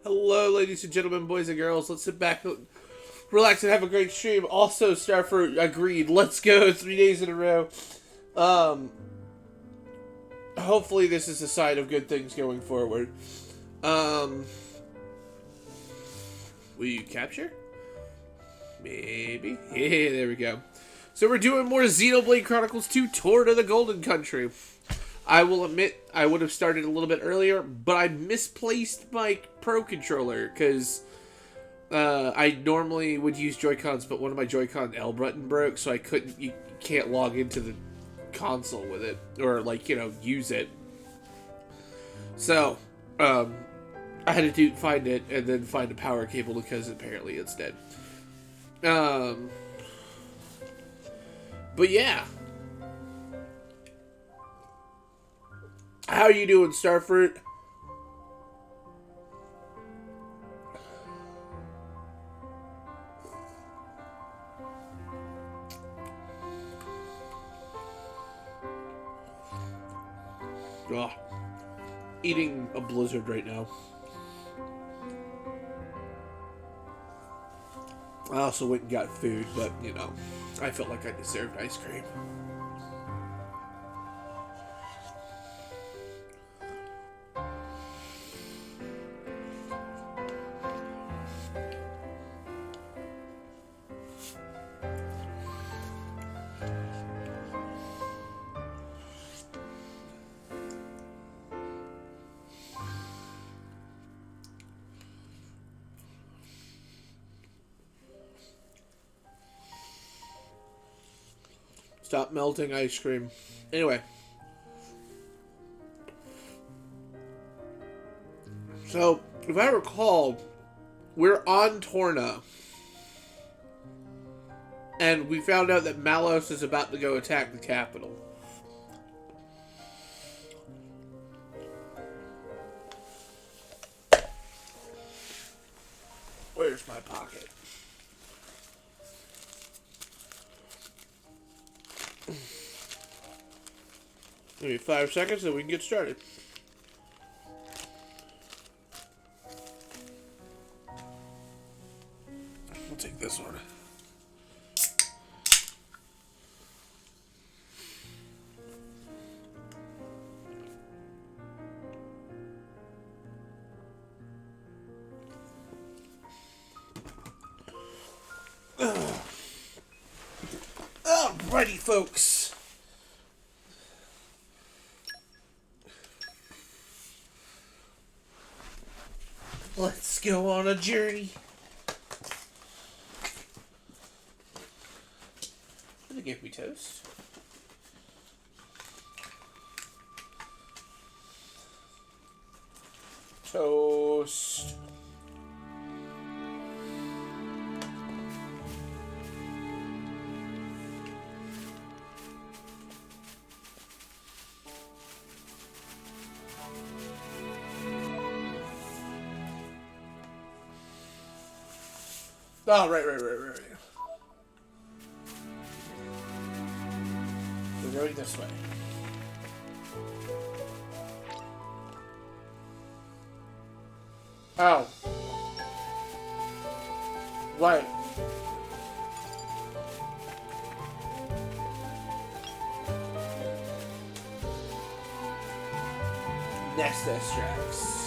Hello, ladies and gentlemen, boys and girls. Let's sit back, relax, and have a great stream. Also, Starford agreed. Let's go. 3 days in a row. Hopefully this is a sign of good things going forward. Will you capture? Maybe. Yeah, there we go. So we're doing more Xenoblade Chronicles 2, Torna the Golden Country. I will admit, I would have started a little bit earlier, but I misplaced my Pro Controller, because I normally would use Joy-Cons, but one of my Joy-Con L button broke, so I couldn't, you can't log into the console with it, or, like, you know, use it. So, I had to find it, and then find a power cable, because apparently it's dead. But yeah. How you doing, Starfruit? Oh, eating a blizzard right now. I also went and got food, but, you know, I felt like I deserved ice cream. Stop melting ice cream. Anyway. So, if I recall, we're on Torna. And we found out that Malos is about to go attack the capital. Where's my pocket? Give me 5 seconds and we can get started. I'll take this one. Alrighty, folks. Let's go on a journey. They gave me toast. Toast. Oh, right. We're going this way. Oh. Right. Nest extracts.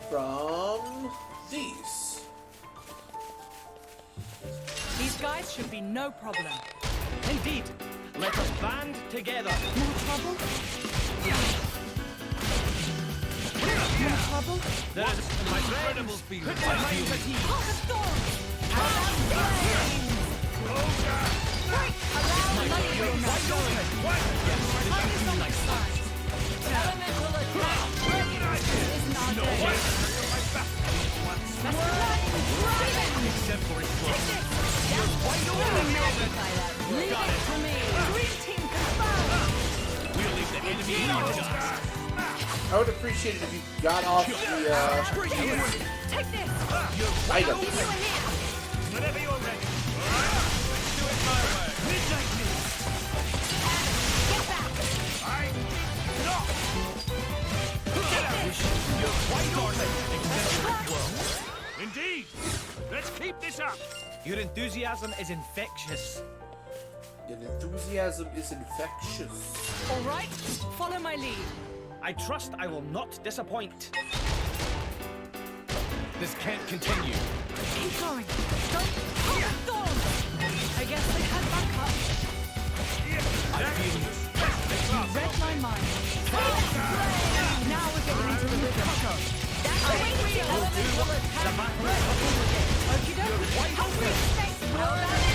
From these. These guys should be no problem. Indeed. Let us band together. More trouble? More trouble? There is my incredible speed. Put my mind at ease. Heart of storm! Around money will not go. Time is on my side. Elemental attack. Is not ready. Except for its close. Leave it to me. Green team confirmed. We'll leave the enemy in your dust. I would appreciate it if you got off the Take this. items. Whenever you're ready. Let's do it my way. Midnight mist. Indeed! Let's keep this up! Your enthusiasm is infectious. Your enthusiasm is infectious. All right, follow my lead. I trust I will not disappoint. This can't continue. Keep going. Don't hold the thorn. I guess they had backup. I feel you. You read my mind. Now we're getting into the rhythm. That's the way to do it. The battle is Okie dokie.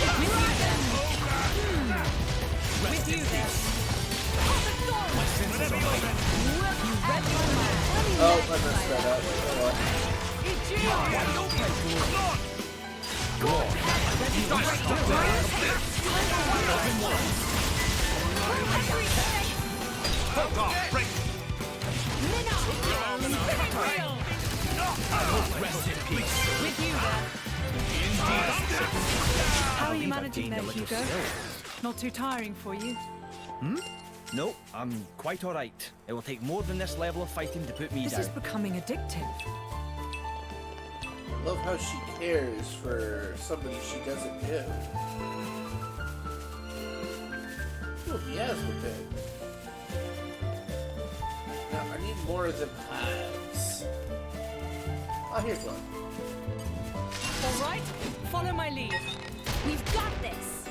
With you then. With you then. Hold the thorn. You read my mind. Oh, I messed that up. Oh, well. It's you. rest in peace. With you then. How are you managing there, Hugo? Not too tiring for you? No, I'm quite alright. It will take more than this level of fighting to put me This down. is becoming addictive. I love how she cares for somebody she doesn't know. Oh, miasma pit. Now, I need more of them hives. Oh, here's one. All right, follow my lead. We've got this.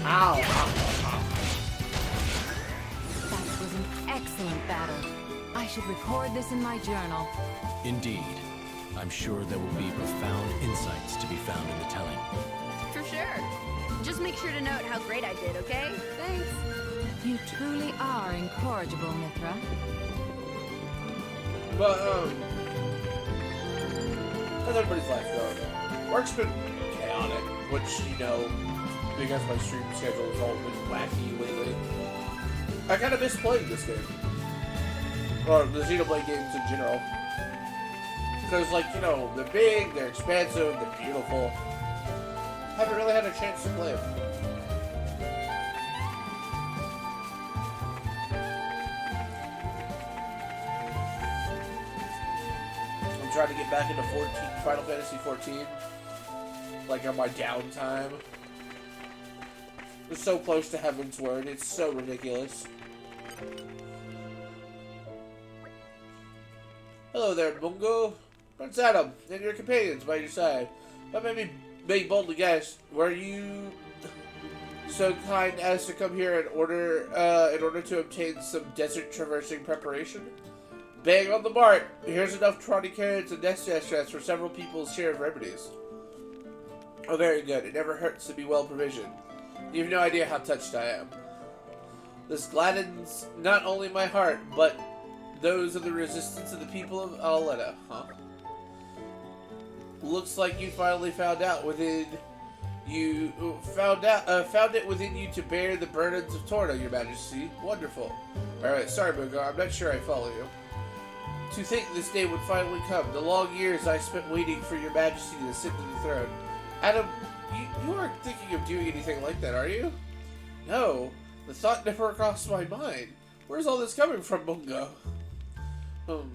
Ow! That was an excellent battle. I should record this in my journal. Indeed. I'm sure there will be profound insights to be found in the telling. For sure. Just make sure to note how great I did, okay? Thanks. You truly are incorrigible, Mithra. But, how's everybody's life going? Work's been chaotic, which, you know, because my stream schedule has all been wacky lately. I kind of miss playing this game. Or the Xenoblade games in general. Because, like, you know, they're big, they're expansive, they're beautiful. Haven't really had a chance to play them. I'm trying to get back into Final Fantasy 14. Like, on my downtime. It's so close to Heaven's Word, it's so ridiculous. Hello there, Mungo. Prince Adam, and your companions by your side. But maybe make bold to guess, were you so kind as to come here in order to obtain some desert traversing preparation? Bang on the mark! Here's enough trotty carrots and nest extracts for several people's share of remedies. Oh, very good. It never hurts to be well provisioned. You have no idea how touched I am. This gladdens not only my heart, but those of the resistance of the people of Auletta, huh? Looks like you finally found it within you to bear the burdens of Torna, Your Majesty. Wonderful. Alright, sorry, Mungo, I'm not sure I follow you. To think this day would finally come, the long years I spent waiting for Your Majesty to sit to the throne. Adam, you aren't thinking of doing anything like that, are you? No, the thought never crossed my mind. Where's all this coming from, Mungo?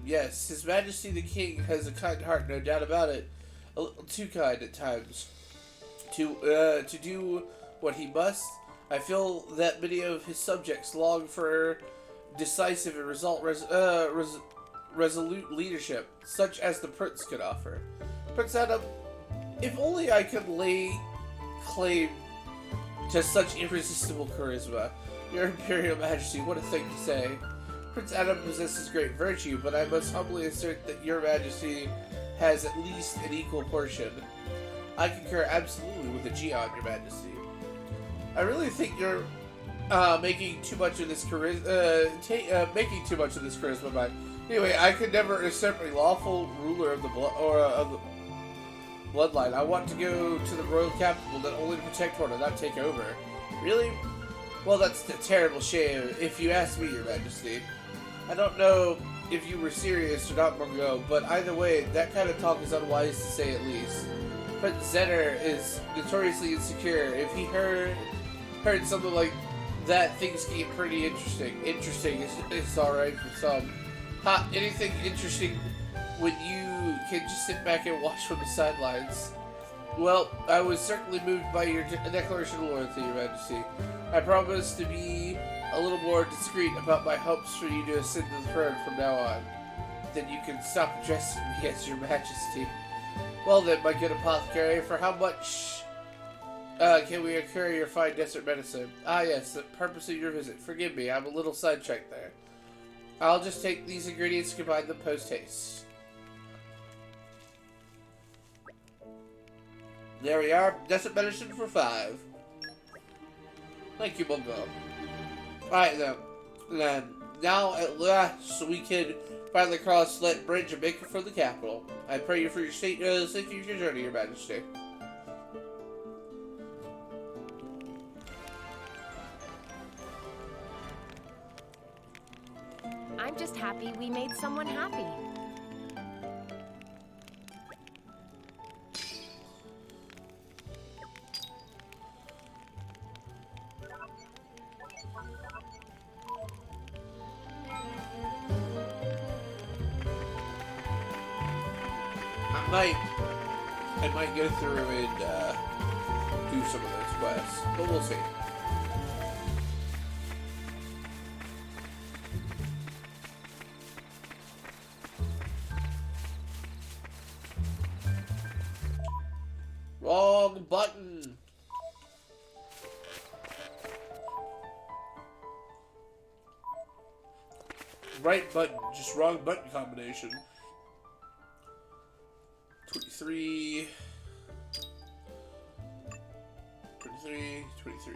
Yes, His Majesty the King has a kind heart, no doubt about it. A little too kind at times. To do what he must, I feel that many of his subjects long for decisive and resolute leadership, such as the Prince could offer. Prince Adam, if only I could lay claim to such irresistible charisma. Your Imperial Majesty, what a thing to say. Prince Adam possesses great virtue, but I must humbly assert that Your Majesty has at least an equal portion. I concur absolutely with the Geon, Your Majesty. I really think you're making too much of this charisma. But anyway, I could never usurp a lawful ruler of the bloodline. I want to go to the royal capital not only to protect Torna, not take over. Really? Well, that's a terrible shame, if you ask me, Your Majesty. I don't know if you were serious or not, Mungo, but either way, that kind of talk is unwise to say at least. Prince Zener is notoriously insecure. If he heard something like that things get pretty interesting. Interesting is alright for some. Anything interesting when you can just sit back and watch from the sidelines? Well, I was certainly moved by your declaration of loyalty, Your Majesty. I promise to be a little more discreet about my hopes for you to ascend to the throne from now on. Then you can stop addressing me as Your Majesty. Well then, my good apothecary, for how much can we incur your fine desert medicine? Ah yes, the purpose of your visit. Forgive me, I'm a little sidetracked there. I'll just take these ingredients and combine them post-haste. There we are. Desert medicine for 5. Thank you, Mungo. Alright then. Now at last we can finally cross that bridge and make it for the capital. I pray you for your safety of your journey, Your Majesty. I'm just happy we made someone happy. I might go through and do some of those quests, but we'll see. Wrong button. Right button, just wrong button combination. 23. 23.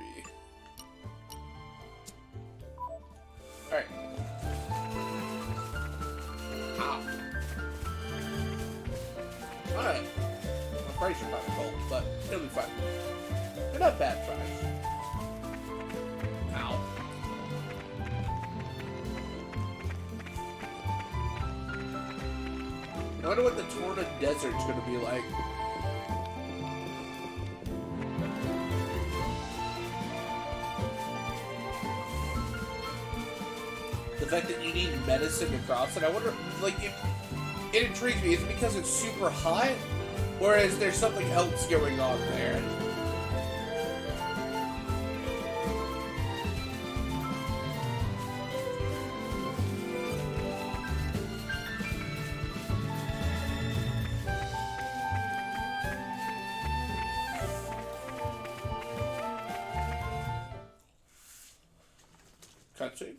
Alright. Ow. Alright. My fries are kind of cold, but it'll be fine. They're not bad fries. Ow. I wonder what the Torna Desert's gonna be like. The fact that you need medicine to cross it, I wonder, like, it intrigues me. Is it because it's super hot? Or is there something else going on there? Cutscene.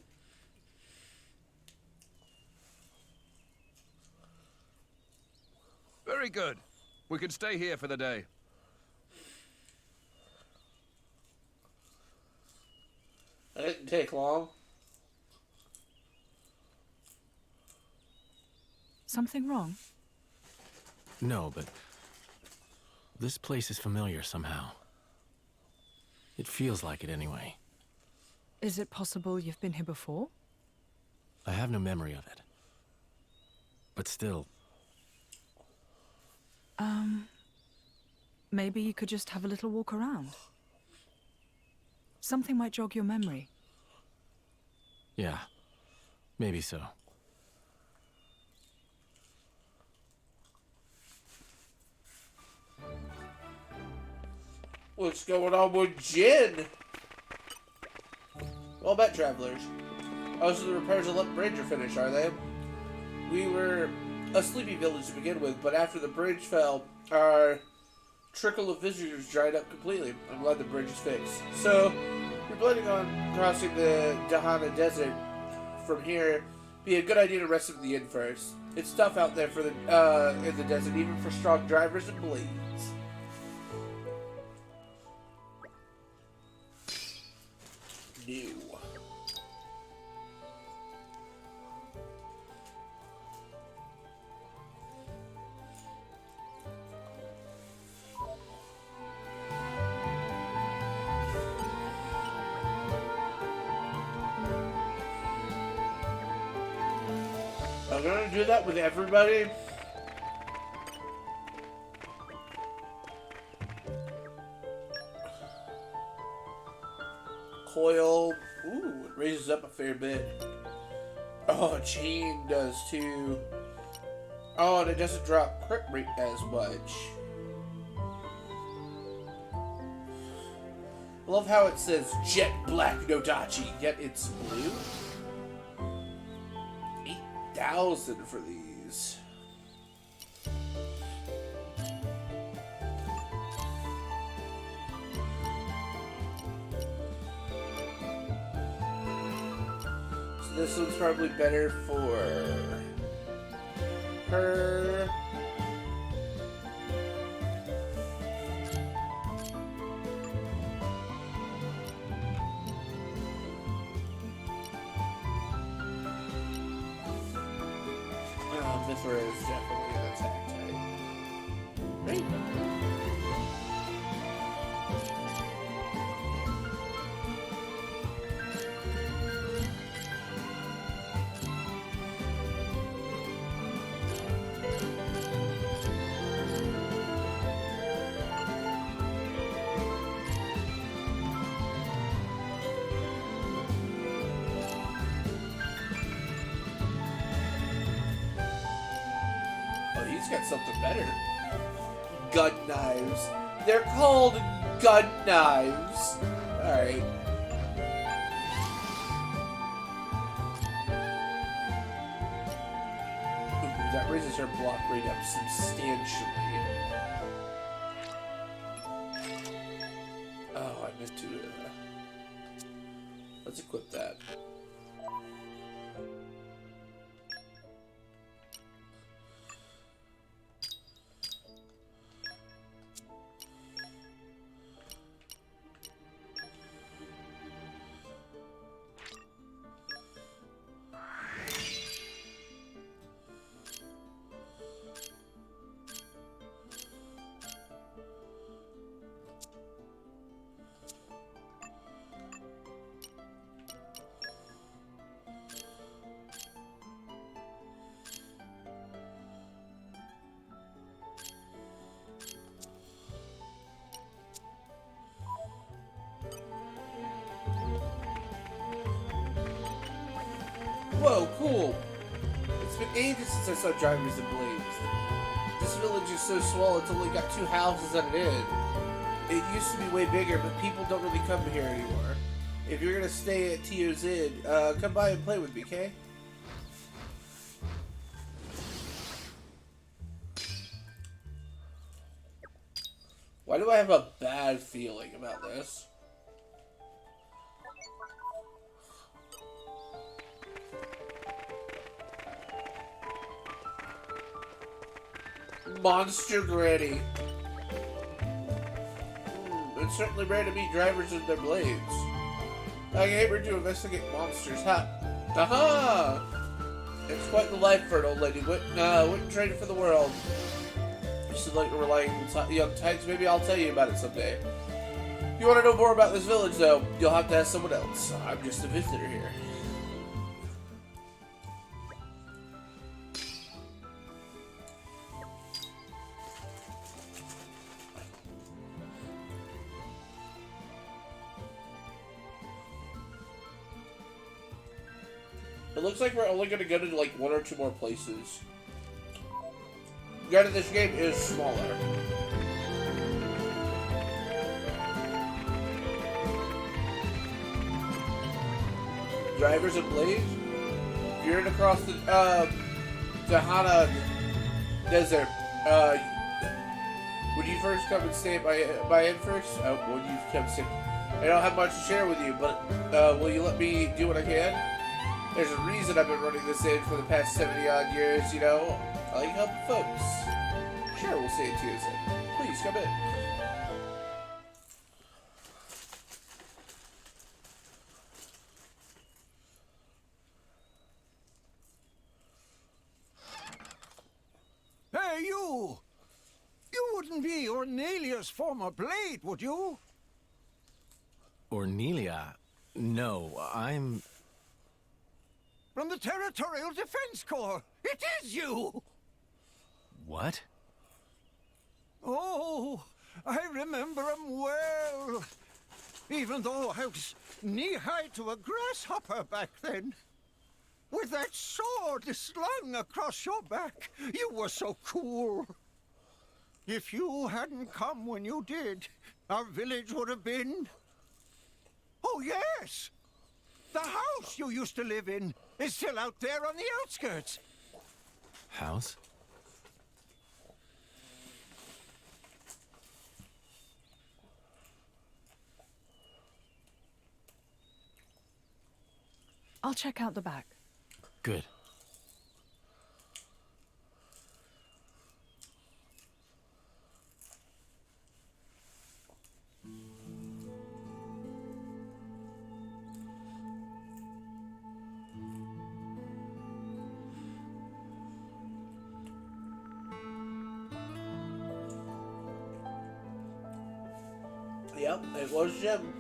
Very good. We can stay here for the day. That didn't take long. Something wrong? No, but this place is familiar somehow. It feels like it anyway. Is it possible you've been here before? I have no memory of it. But still, Maybe you could just have a little walk around. Something might jog your memory. yeah, maybe so. What's going on with Jin? Well met, travelers. Oh, so the repairs of the bridge are finished, are they? We were a sleepy village to begin with, but after the bridge fell, our trickle of visitors dried up completely. I'm glad the bridge is fixed. So, we're planning on crossing the Dahana Desert from here. Be a good idea to rest at the inn first. It's tough out there for the in the desert, even for strong drivers and blades. New. I'm gonna do that with everybody. recoil. Ooh, it raises up a fair bit. Oh, chain does too. Oh, and it doesn't drop crit rate as much. I love how it says jet black Nodachi, yet it's blue. 8,000 for these. So this one's probably better for her. Mithra is definitely an attack type. Great. He's got something better. Gun knives. They're called gun knives. Alright. That raises her block rate up substantially. Oh, I meant to. Let's equip that. Whoa, cool! It's been ages since I saw Drivers and Blades. This village is so small, it's only got 2 houses at an inn. It used to be way bigger, but people don't really come here anymore. If you're gonna stay at Tio's Inn, come by and play with me, okay? Why do I have a bad feeling about this? Monster Granny. It's certainly rare to meet drivers with their blades. I came here to investigate monsters. Ha! Aha! It's quite the life for an old lady. Wouldn't trade it for the world. You should like to rely on young tykes. Maybe I'll tell you about it someday. If you want to know more about this village, though, you'll have to ask someone else. I'm just a visitor here. It looks like we're only going to go to like 1 or 2 more places. Granted, this game is smaller. Drivers and Blades? If you're in across the Tahana Desert, would you first come and stay by him first? Would you come stay? I don't have much to share with you, but will you let me do what I can? There's a reason I've been running this inn for the past 70-odd years, you know. I like helping folks. Sure, we'll say it to you, then. Please, come in. Hey, you! You wouldn't be Ornelia's former blade, would you? Ornelia? No, I'm... From the Territorial Defense Corps! It is you! What? Oh, I remember him well. Even though I was knee-high to a grasshopper back then. With that sword slung across your back, you were so cool. If you hadn't come when you did, our village would have been... Oh, yes! The house you used to live in is still out there on the outskirts. House? I'll check out the back. Good. Yep, it was Jim.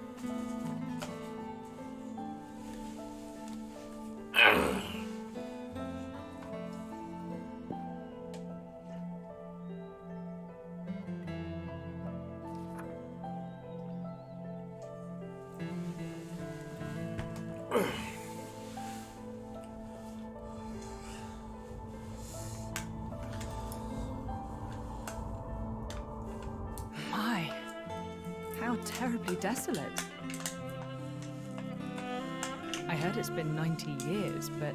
My, how terribly desolate. I heard it's been 90 years, but...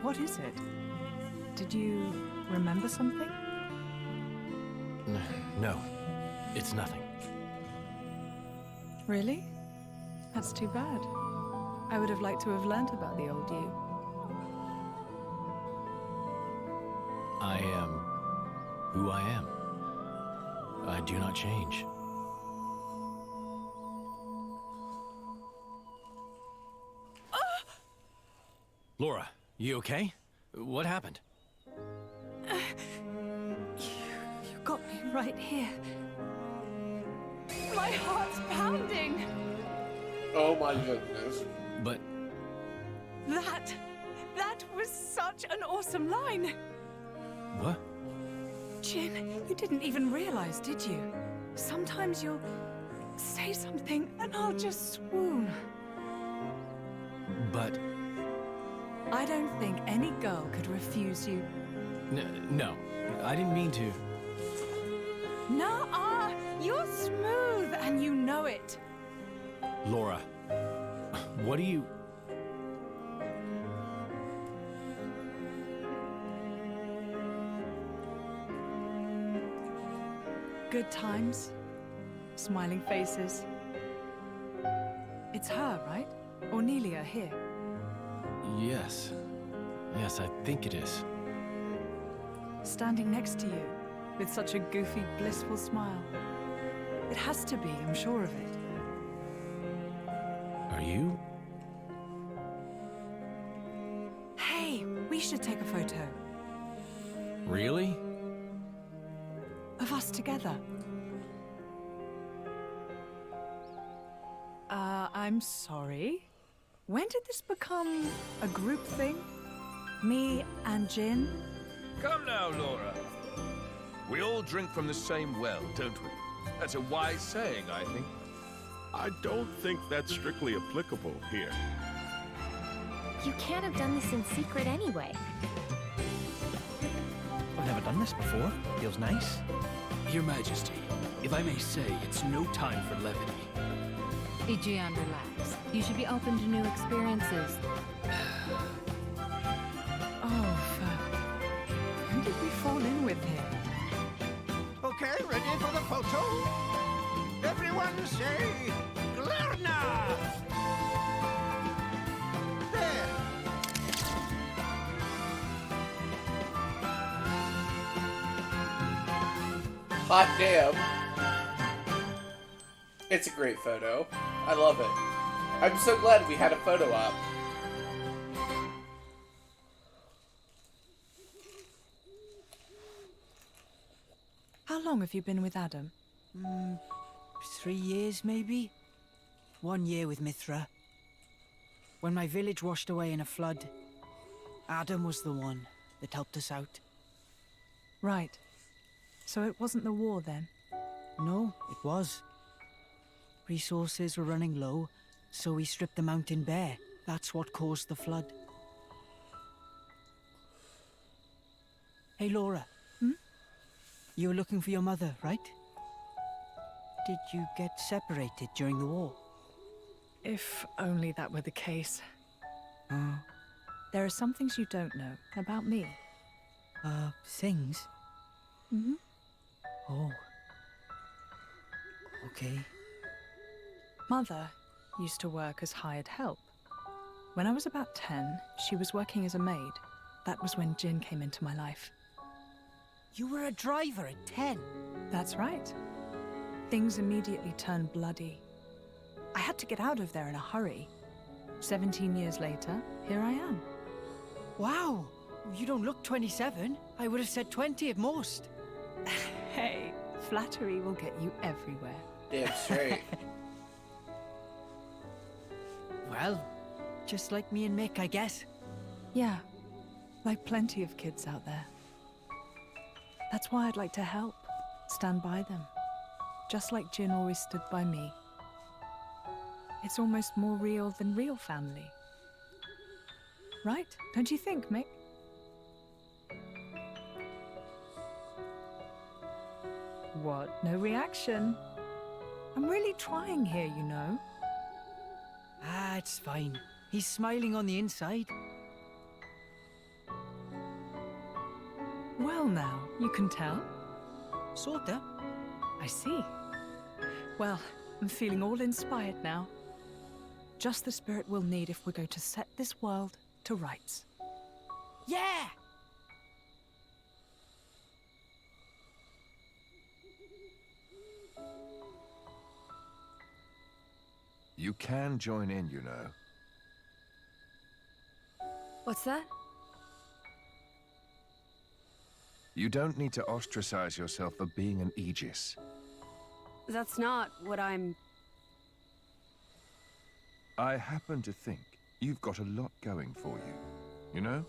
What is it? Did you remember something? No, it's nothing. Really? That's too bad. I would have liked to have learnt about the old you. I am who I am. I do not change. Laura, you okay? What happened? You got me right here. My heart's pounding. Oh my goodness. But That was such an awesome line. what? Jin, you didn't even realize, did you? Sometimes you'll say something and I'll just swoon. But I don't think any girl could refuse you. no, I didn't mean to. Nuh-uh, you're smooth and you know it. Laura, what do you... Good times, smiling faces. It's her, right? Or Nelia here. Yes, I think it is. Standing next to you, with such a goofy, blissful smile. It has to be, I'm sure of it. Are you? Hey, we should take a photo. Really? Of us together. I'm sorry. When did this become a group thing? Me and Jin? Come now, Laura. We all drink from the same well, don't we? That's a wise saying, I think. I don't think that's strictly applicable here. You can't have done this in secret anyway. I've never done this before. Feels nice. Your Majesty, if I may say, it's no time for levity. Ijian, relax. You should be open to new experiences. Oh, fuck. Who did we fall in with here? Okay, ready for the photo? Everyone say, Glarna! There. Hot damn. It's a great photo. I love it. I'm so glad we had a photo op. How long have you been with Adam? 3 years, maybe? 1 year with Mithra. When my village washed away in a flood, Adam was the one that helped us out. Right. So it wasn't the war then? No, it was. Resources were running low, so we stripped the mountain bare. That's what caused the flood. Hey, Laura. You were looking for your mother, right? Did you get separated during the war? If only that were the case. Oh. There are some things you don't know about me. Things? Mm-hmm. Oh. Okay. Mother used to work as hired help. When I was about 10, she was working as a maid. That was when Jin came into my life. You were a driver at 10? That's right. Things immediately turned bloody. I had to get out of there in a hurry. 17 years later, here I am. Wow! You don't look 27. I would have said 20 at most. Hey, flattery will get you everywhere. Damn straight. Well, just like me and Mick, I guess. Yeah, like plenty of kids out there. That's why I'd like to help, stand by them, just like Jin always stood by me. It's almost more real than real family. Right? Don't you think, Mick? What? No reaction? I'm really trying here, you know. Ah, it's fine. He's smiling on the inside. Well now, you can tell. Sorta. I see. Well, I'm feeling all inspired now. Just the spirit we'll need if we're going to set this world to rights. Yeah! You can join in, you know. What's that? You don't need to ostracize yourself for being an Aegis. That's not what I'm... I happen to think you've got a lot going for you, you know?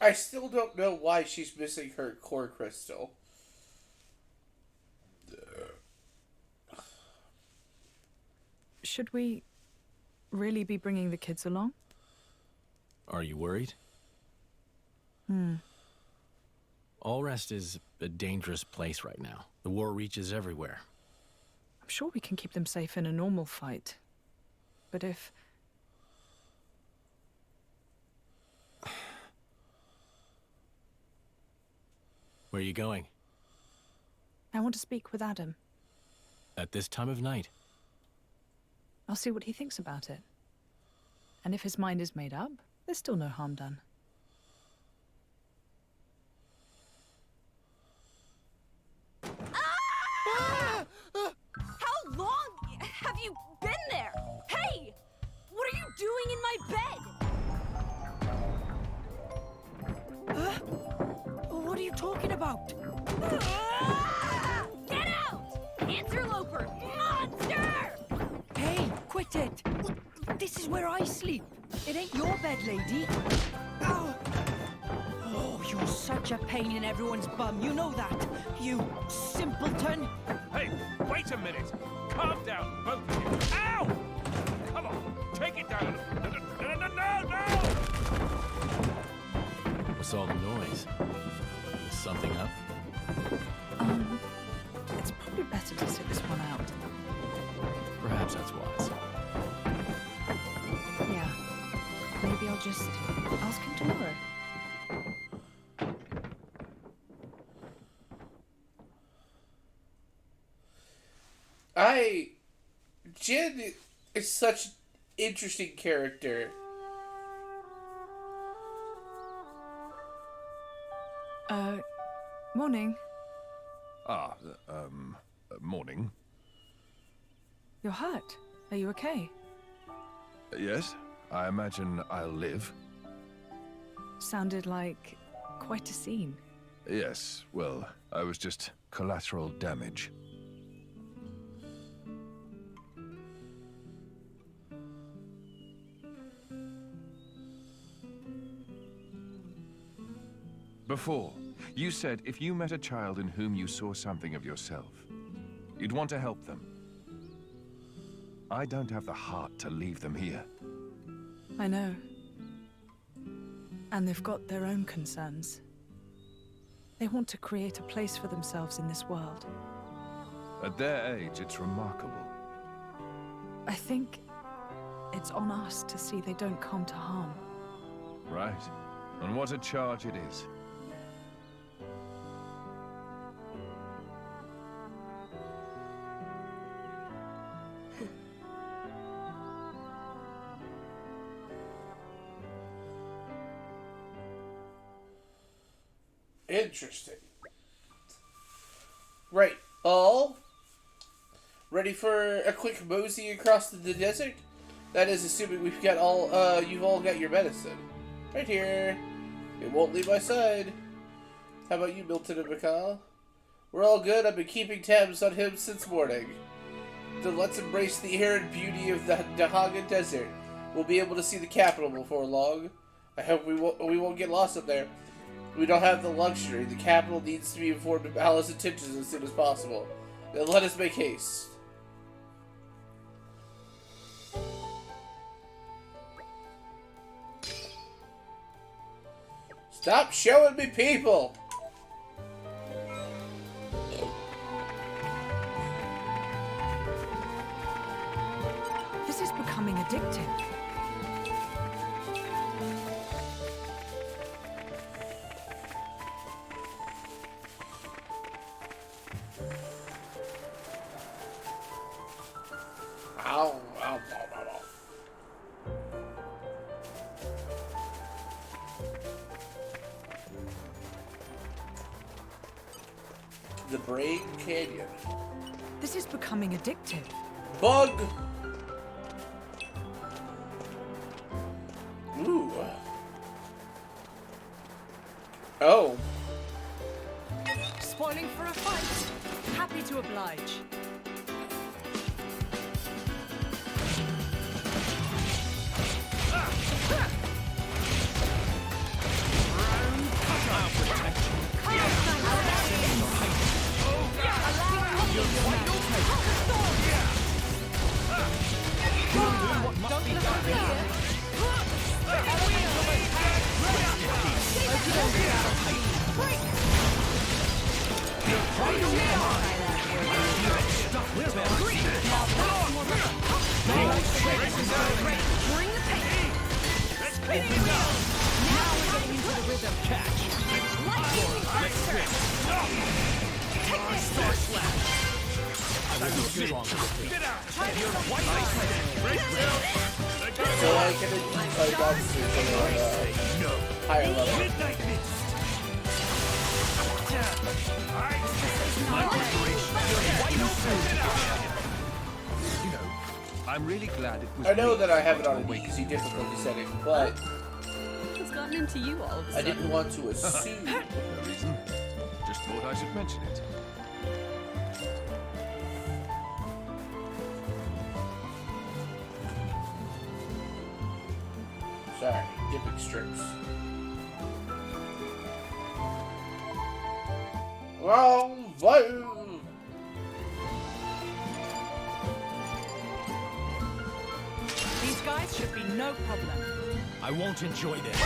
I still don't know why she's missing her core crystal. Should we really be bringing the kids along? Are you worried? Allrest is a dangerous place right now. The war reaches everywhere. I'm sure we can keep them safe in a normal fight. But if... Where are you going? I want to speak with Adam. At this time of night? I'll see what he thinks about it. And if his mind is made up, there's still no harm done. How long have you been there? Hey! What are you doing in my bed? What are you talking about? Get out! Interloper! Monster! Hey, quit it! This is where I sleep. It ain't your bed, lady. Ow! Oh, you're such a pain in everyone's bum. You know that. You simpleton. Hey, wait a minute! Calm down, both of you! Ow! Come on, take it down! No! What's all the noise? Is something up? It's probably better to sit this one out. Perhaps that's wise. Yeah. Maybe I'll just ask him tomorrow. Jin is such an interesting character. Morning. Morning. You're hurt. Are you okay? Yes, I imagine I'll live. Sounded like quite a scene. Yes, well, I was just collateral damage. Before, you said if you met a child in whom you saw something of yourself, you'd want to help them. I don't have the heart to leave them here. I know. And they've got their own concerns. They want to create a place for themselves in this world. At their age, it's remarkable. I think it's on us to see they don't come to harm. Right. And what a charge it is. Interesting. Right. All ready for a quick mosey across the desert? That is assuming we've got all, you've all got your medicine. Right here. It won't leave my side. How about you, Milton and McCall? We're all good. I've been keeping tabs on him since morning. Then let's embrace the air and beauty of the Dahaga Desert. We'll be able to see the capital before long. I hope we won't get lost up there. We don't have the luxury. The capital needs to be informed of Allah's intentions as soon as possible. Then let us make haste. Stop showing me people! This is becoming addictive. Ow, ow, ow, ow, ow. The Brain Canyon. This is becoming addictive. Bug! Ooh. Oh. Spoiling for a fight. Happy to oblige. So I can higher level. You know, I'm really glad it was. I know me that I have it on an who easy difficulty setting, but What's gotten into you all of a I sudden? didn't want to assume. No reason. Just thought I should mention it. Sorry, dipping strips. Wrong button! These guys should be no problem. I won't enjoy this.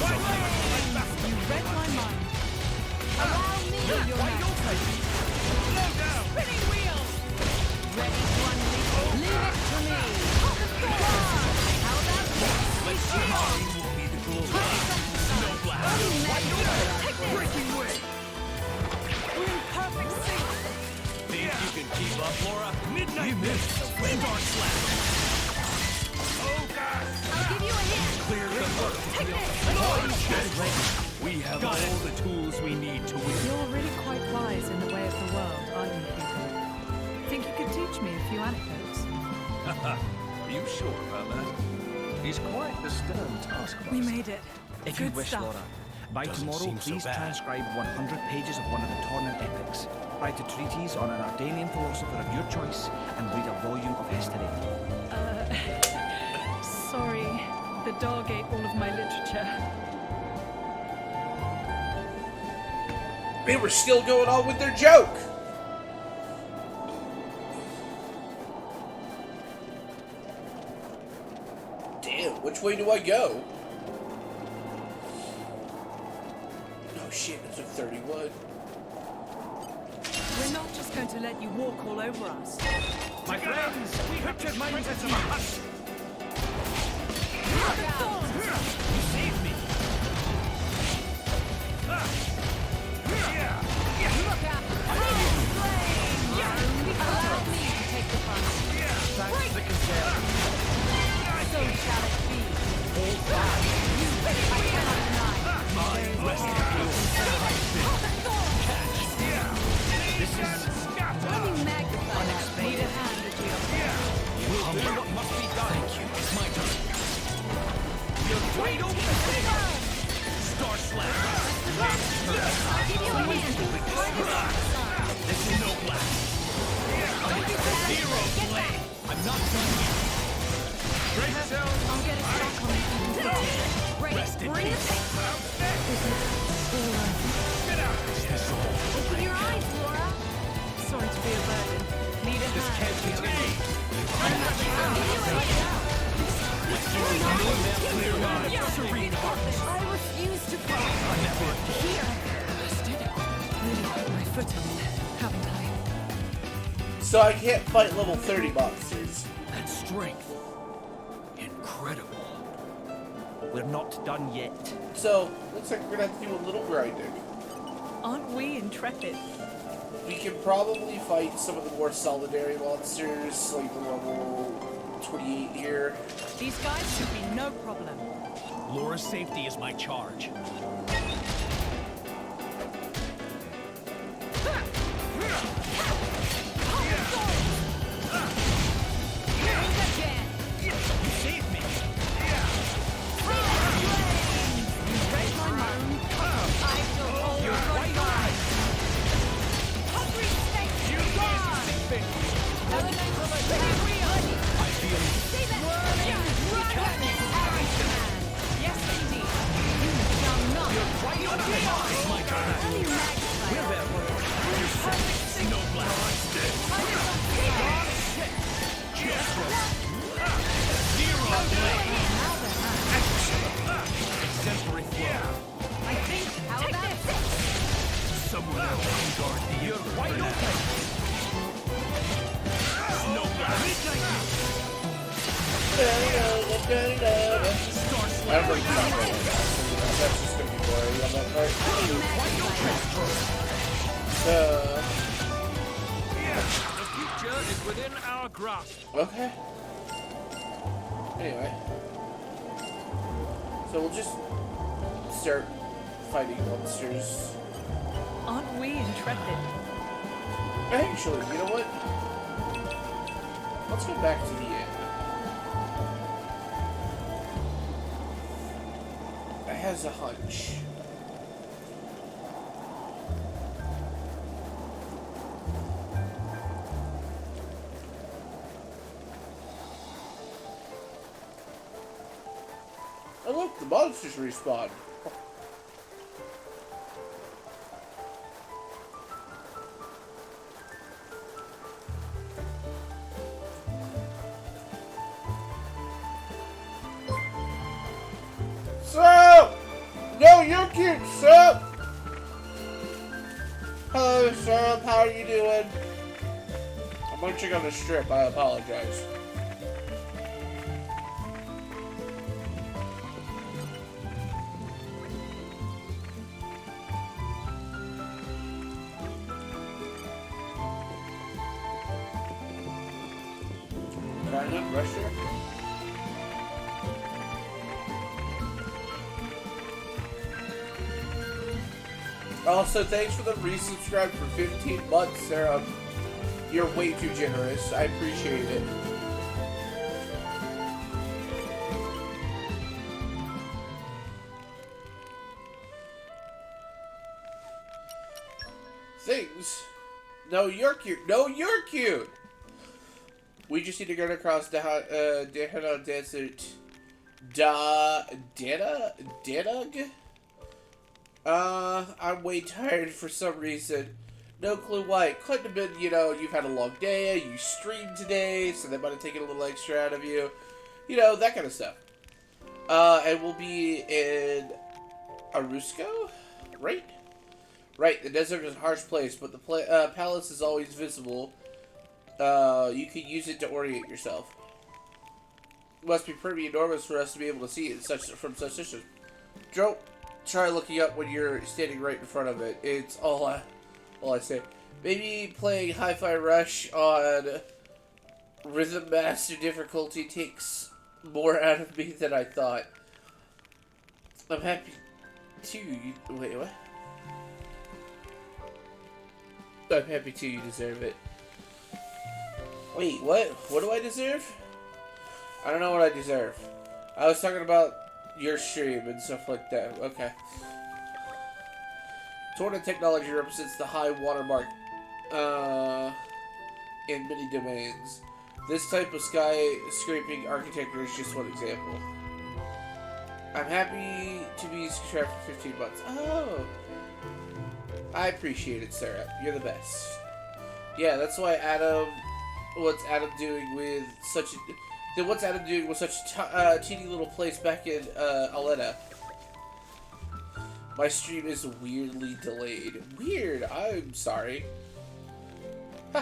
You read my mind. Allow me! Slow down. Spinning wheels. Ready to unleash? Leave it to me! How about this? Let's see how you will be the glory. No blast. Breaking way. We're in perfect sync. Think you can keep up, Laura? Midnight mist. Dark slash. Oh God! I'll give you a hint. Clear the Take this. We have all the tools we need to win. You're really quite wise in the way of the world, aren't you, Hugo? Think you could teach me a few anecdotes? Are you sure about that? He's quite the stern taskmaster. We made it. If Good you wish, stuff. Laura. By Doesn't tomorrow, seem so please bad. transcribe 100 pages of one of the Torna epics. write a treatise on an Ardanian philosopher of your choice, and read a volume of history. Sorry. The dog ate all of my literature. They were still going on with their joke. Damn, which way do I go? Oh shit, it's a 31. We're not just going to let you walk all over us. My friends, we have just minds into a hush. You saved me. Look out! Allow me to take the front. Thanks, the concern. So shall it be. I cannot deny. This is Let me magnify that. Need a hand or two. You will do what must be done. Thank you. It's my turn. You're wide open. Star Slam. I'll give you a hand. This is no blast. Zero blade. I'm not done yet. Brace yourself. I'll get a stock on it. Rest in Bring it. peace. Get out. Is this all? Open your eyes, Laura. Sorry to be a burden. Need a This hand. can't continue. I'll give you a hand. Clear mind. Serene heart. I refuse to fall. I never. Here. Really put my foot in it, haven't I? So I can't fight level 30 monsters. That strength. Incredible. We're not done yet. So, looks like we're gonna have to do a little grinding. Aren't we intrepid? We can probably fight some of the more solitary monsters, like the level 28 here. These guys should be no problem. Laura's safety is my charge. You saved me. You're right on. Hungry snake. You I feel Yes, indeed. You shall not. right on. It's my turn. Let me magnify. We're there. No blast. Zero blade. Exemplary flow. I think. How about this? Someone else can guard the You're wide open. No blast. Star I Slam. don't know. That's just gonna be boring on that part. The future is within our grasp. Okay. Anyway. So we'll just start fighting monsters. Aren't we intrepid? Actually, you know what? Let's go back to the inn. I has a hunch. Oh look, the monsters respawn. Sup? No, you're cute, Sup? Hello, Sup. How are you doing? I'm munching on a strip. I apologize. Did I not rush her? Also, thanks for the resubscribe for 15 months, Sarah. You're way too generous. I appreciate it. Things No, you're cute. No, you're cute. We just need to get across the Dahana Desert. Danug? I'm way tired for some reason. No clue why. It couldn't have been, you know, you've had a long day, you streamed today, so that might have taken a little extra out of you. You know, that kind of stuff. And we'll be in Arusco? Right? Right, the desert is a harsh place, but the palace is always visible. You can use it to orient yourself. It must be pretty enormous for us to be able to see it from such distance. Don't try looking up when you're standing right in front of it. It's all I say. Maybe playing Hi-Fi Rush on Rhythm Master difficulty takes more out of me than I thought. I'm happy too. Wait, what? I'm happy too. You deserve it. Wait, what? What do I deserve? I don't know what I deserve. I was talking about your stream and stuff like that. Okay. Torna technology represents the high watermark in many domains. This type of skyscraping architecture is just one example. I'm happy to be subscribed for 15 months. Oh. I appreciate it, Sarah. You're the best. Yeah, that's why Adam... What's Adam doing with such a teeny little place back in Aletta? My stream is weirdly delayed. Weird. I'm sorry. I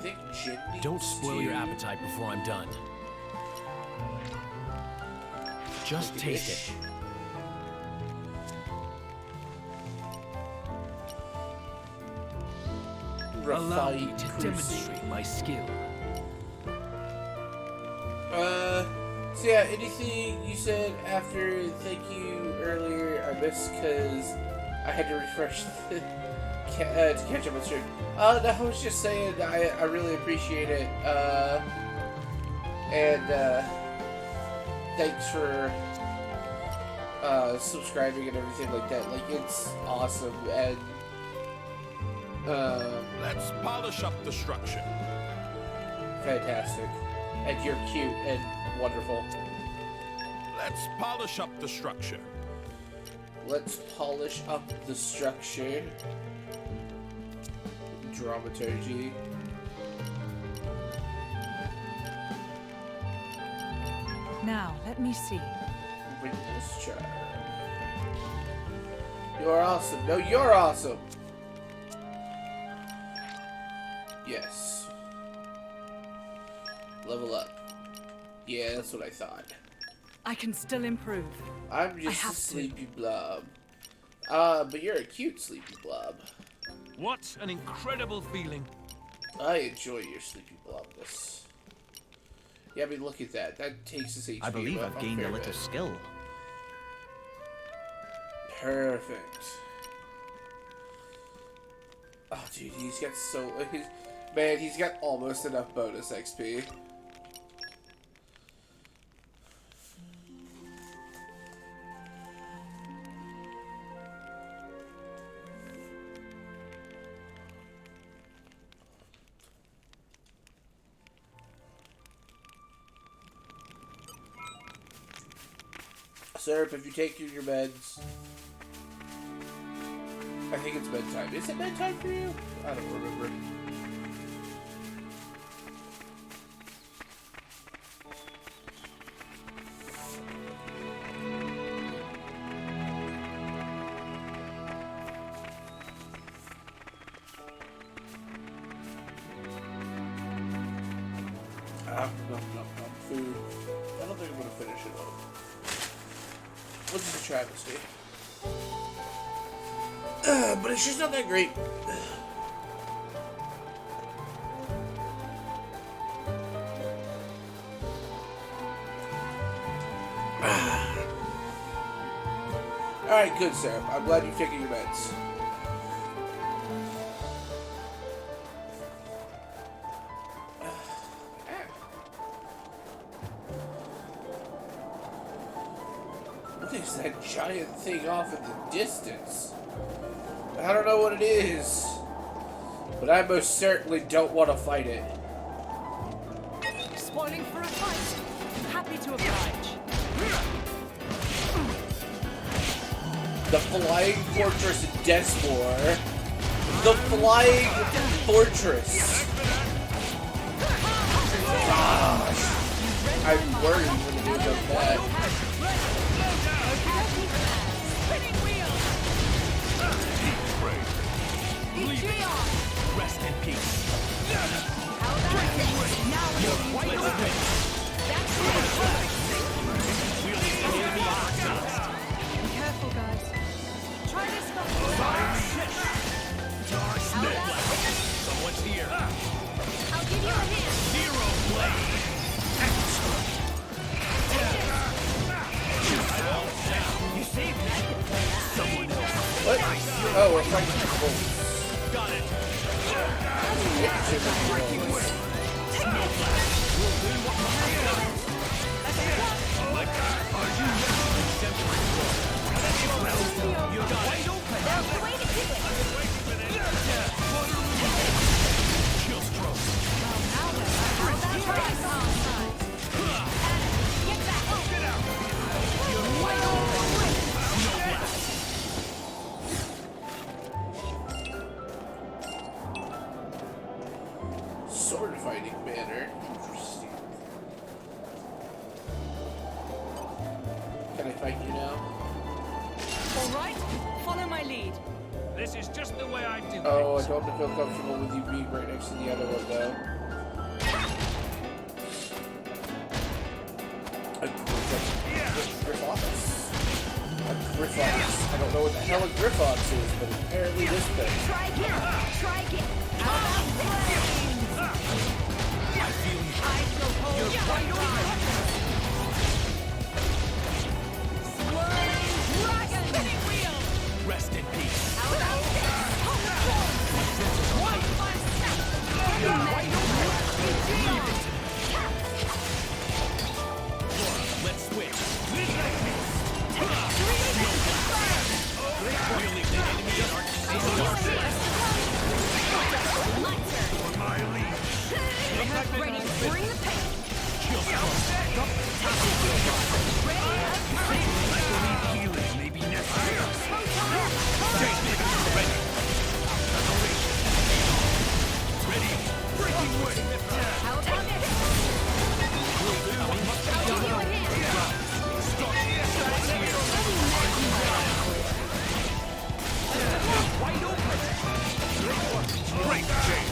think Jin needs Don't spoil your appetite before I'm done. Just taste it. Allow me to demonstrate my skill. So yeah, anything you said after thank you earlier, I missed because I had to refresh to catch up on stream. No, I was just saying I really appreciate it. And thanks for subscribing and everything like that. Like, it's awesome. And let's polish up the structure. Fantastic. And you're cute and wonderful. Let's polish up the structure. Let's polish up the structure. Dramaturgy. Now, let me see. Witness charm. You're awesome. No, you're awesome. Yes. Level up. Yeah, that's what I thought. I can still improve. I'm just a sleepy blob. But you're a cute sleepy blob. What an incredible feeling. I enjoy your sleepy blobness. Yeah, I mean, look at that. That takes his HP. I believe I've gained a little skill. Perfect. Oh, dude, he's got so... Man, he's got almost enough bonus XP. Syrup, if you take your meds. I think it's bedtime. Is it bedtime for you? I don't remember. Food. I don't think I'm gonna finish it all. What's the travesty? But it's just not that great. Alright, good, Sarah. I'm glad you've taken your meds. is that giant thing off in the distance? I don't know what it is, but I most certainly don't want to fight it. Spoiling for a fight. Happy to oblige. The Flying Fortress Desmore. The Flying Fortress. Gosh. I'm worried when it is like that. Rest in peace. Be careful, guys. Try this one. Someone's here. I'll give you a hand. Zero blade. You saved me. Someone else. What? Oh, we're fighting the wolves. Got it. You got it. That's the way to do it. Kill stroke. Get back. Get out. Sword fighting banner. Interesting. Can I fight you now? All right, follow my lead. This is just the way I do Oh, I things. don't feel comfortable with you being right next to the other one, though. A Griffox? A Griffox. I don't know what the hell a Griffox is, but apparently this thing. Try again. Try again. I feel you. I shall hold You're right on. Swirling dragon. Spinning wheel. Rest in peace. How about this? One more step. Let's switch. Take three. We'll leave the enemy in our My turn. Ready to bring the pain. kill stroke. Healing may be necessary. Ready. Breaking wave. How about this? I'll give you a hand. Wide open. Great Jane.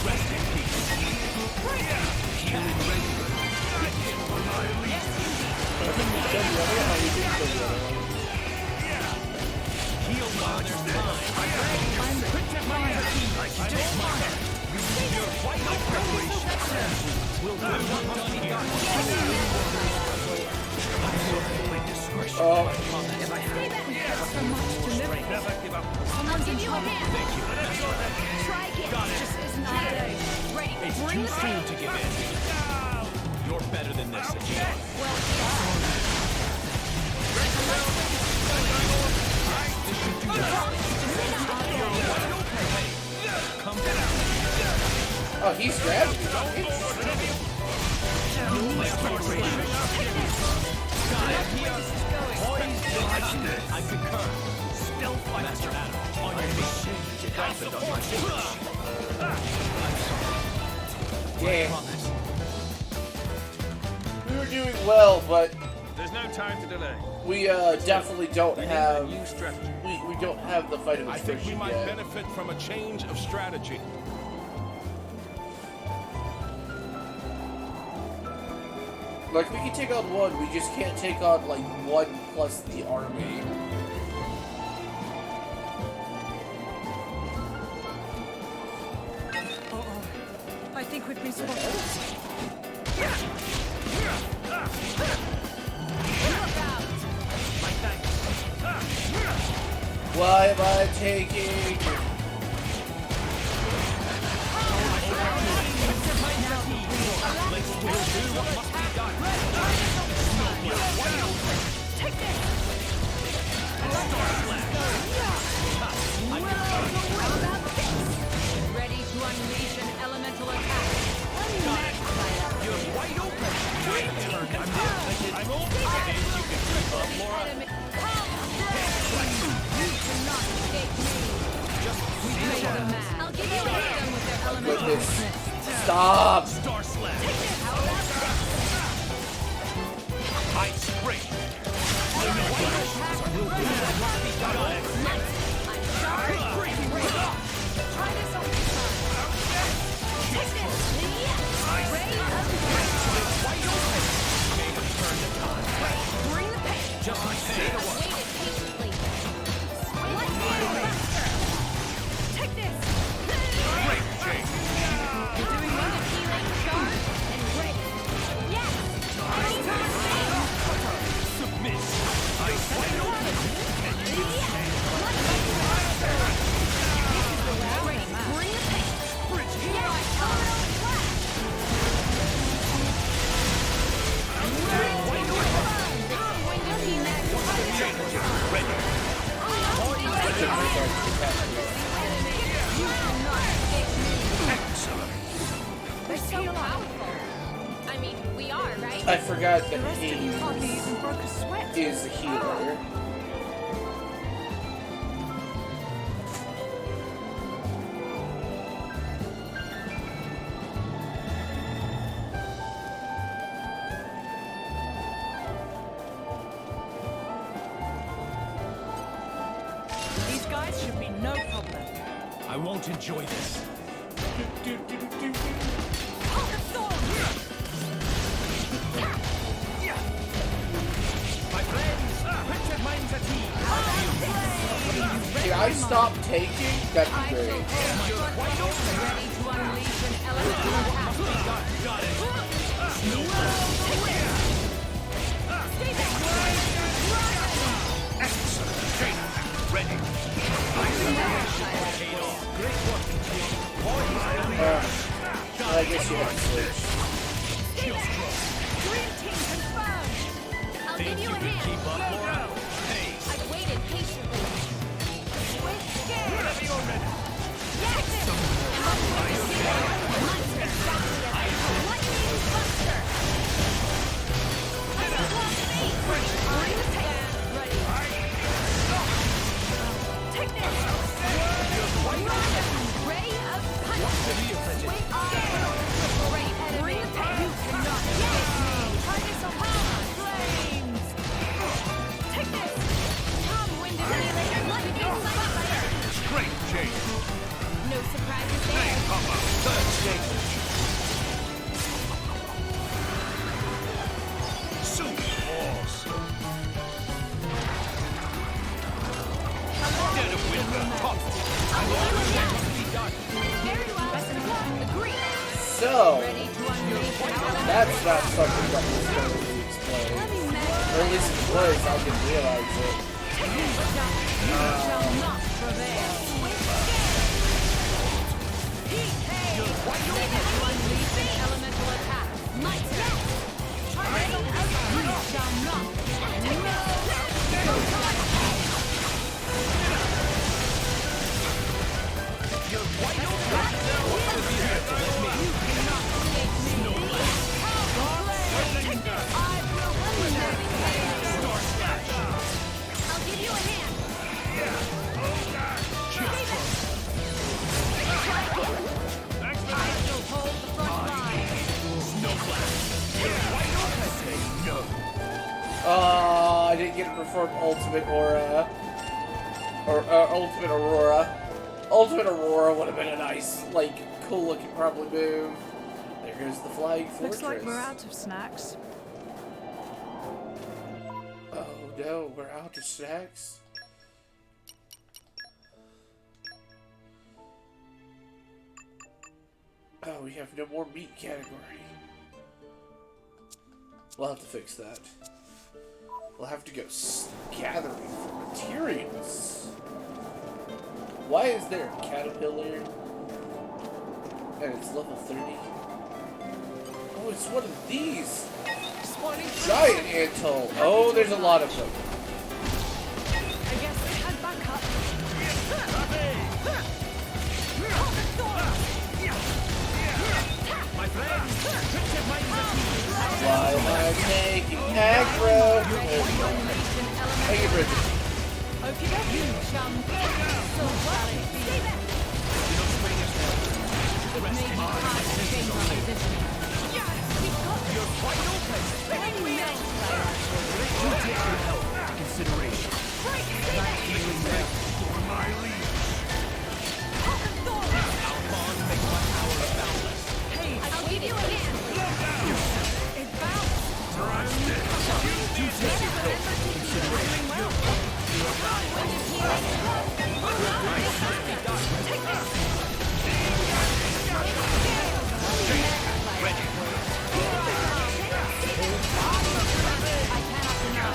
Rest in peace. Healing ready. Heal while there's time. You're wide open. We'll do what done here. Discretion. Oh. Never give up. I'll give you a hand. Thank you. Try again. Got it. This is not today. Ready. It's Bring too the soon pain. to give in. You're better than this, again. Well, Come down. Oh, he's grabbing me. I concur. Stealth Master Adam, on your mission. Yeah. We were doing well, but There's no time to delay. we definitely don't We need have a new strategy. we don't have the fight of I think we attrition might yet. benefit from a change of strategy. Like, we can take on one, we just can't take on, like, one plus the army. I think we've been spotted. Why am I taking... Ready to unleash an elemental attack. You're wide open. I'm open. You can trip up, Laura. You cannot escape me. I'll give you a hand with their elemental Goodness. attack. Stop! Star Slash. Ice Spring. Just like that. Take this. Great change. You're doing one of healing, charge, and ready. Yes. Submit. Ice wide open. Bring the pain. Bridge. Ready. Excellent. We're so powerful. I mean, we are, right? I forgot that The rest of you hardly he even broke a sweat. is a healer. These guys should be no problem. I won't enjoy this. My friends, put your minds at ease. Can I stop taking? That'd be great. Ready to unleash an elemental attack. Got it. Excellent. Jaina, ready. Great work, team. I guess you have to switch. I'll give you a hand. Keep up, Laura. Hey, I've waited patiently. whenever you're ready. Great change. No surprises Hey, there. Papa. Third stage. Super awesome. Dead of winter. Top. Very well. Agree. So, Ready to unleash an elemental that's not something that was going to be explained. Or at least it was, I didn't realize it. shall not prevail. Ready to unleash an elemental attack. Might shall not. I'll give you a hand. I shall hold the front line. I didn't get to perform Ultimate Aura. Or, Ultimate Aurora. Ultimate Aurora would have been a nice, like, cool looking probably move. There goes the Flying Fortress. Looks like we're out of snacks. Oh no, we're out of snacks? Oh, we have no more meat category. We'll have to fix that. We'll have to go gathering for materials. Why is there a caterpillar? And it's level 30? Oh, it's one of these! Giant ant hole! Oh, there's a lot of them. I guess chum. So shall it be. Stay back. It may be hard to change our position. You're quite open. Any melt like You take your health into consideration. That healing there for my lead. Outlaws make my power boundless. Hey, I'll give you a hand. It bounced. You take your health into consideration. You're not When is healing? Take this. ready. I cannot deny.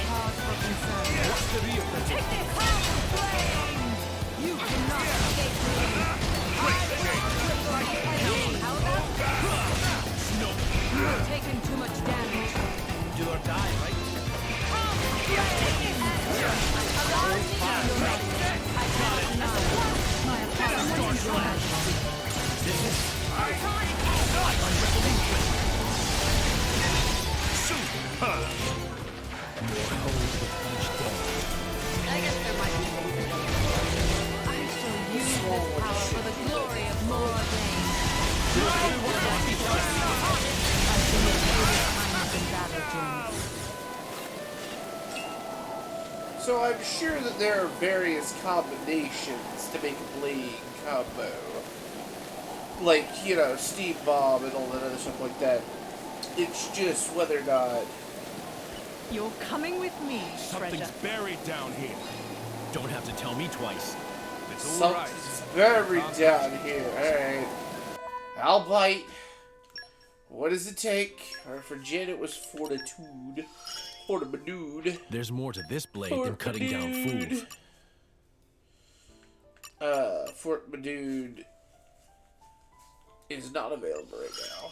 Cause for concern. What's the real Take this. You cannot escape me. How about snow? you have taken too much damage? Do or die, right? Allow me to your majesty. I cannot deny. My apologies. This is on revolution. Super. More hold with each day. I guess there might be things to do. I shall use this power for the glory of more gain. I shall make times in battle journeys. So I'm sure that there are various combinations to make a blade combo. Like, you know, Steam Bomb and all that other stuff like that. It's just whether or not... You're coming with me, Something's treasure. buried down here. Don't have to tell me twice. It's all right. Something's buried down here. Alright. I'll bite. What does it take? For Jen, it was fortitude. Fortitude. There's more to this blade than cutting down fools. Fortitude is not available right now.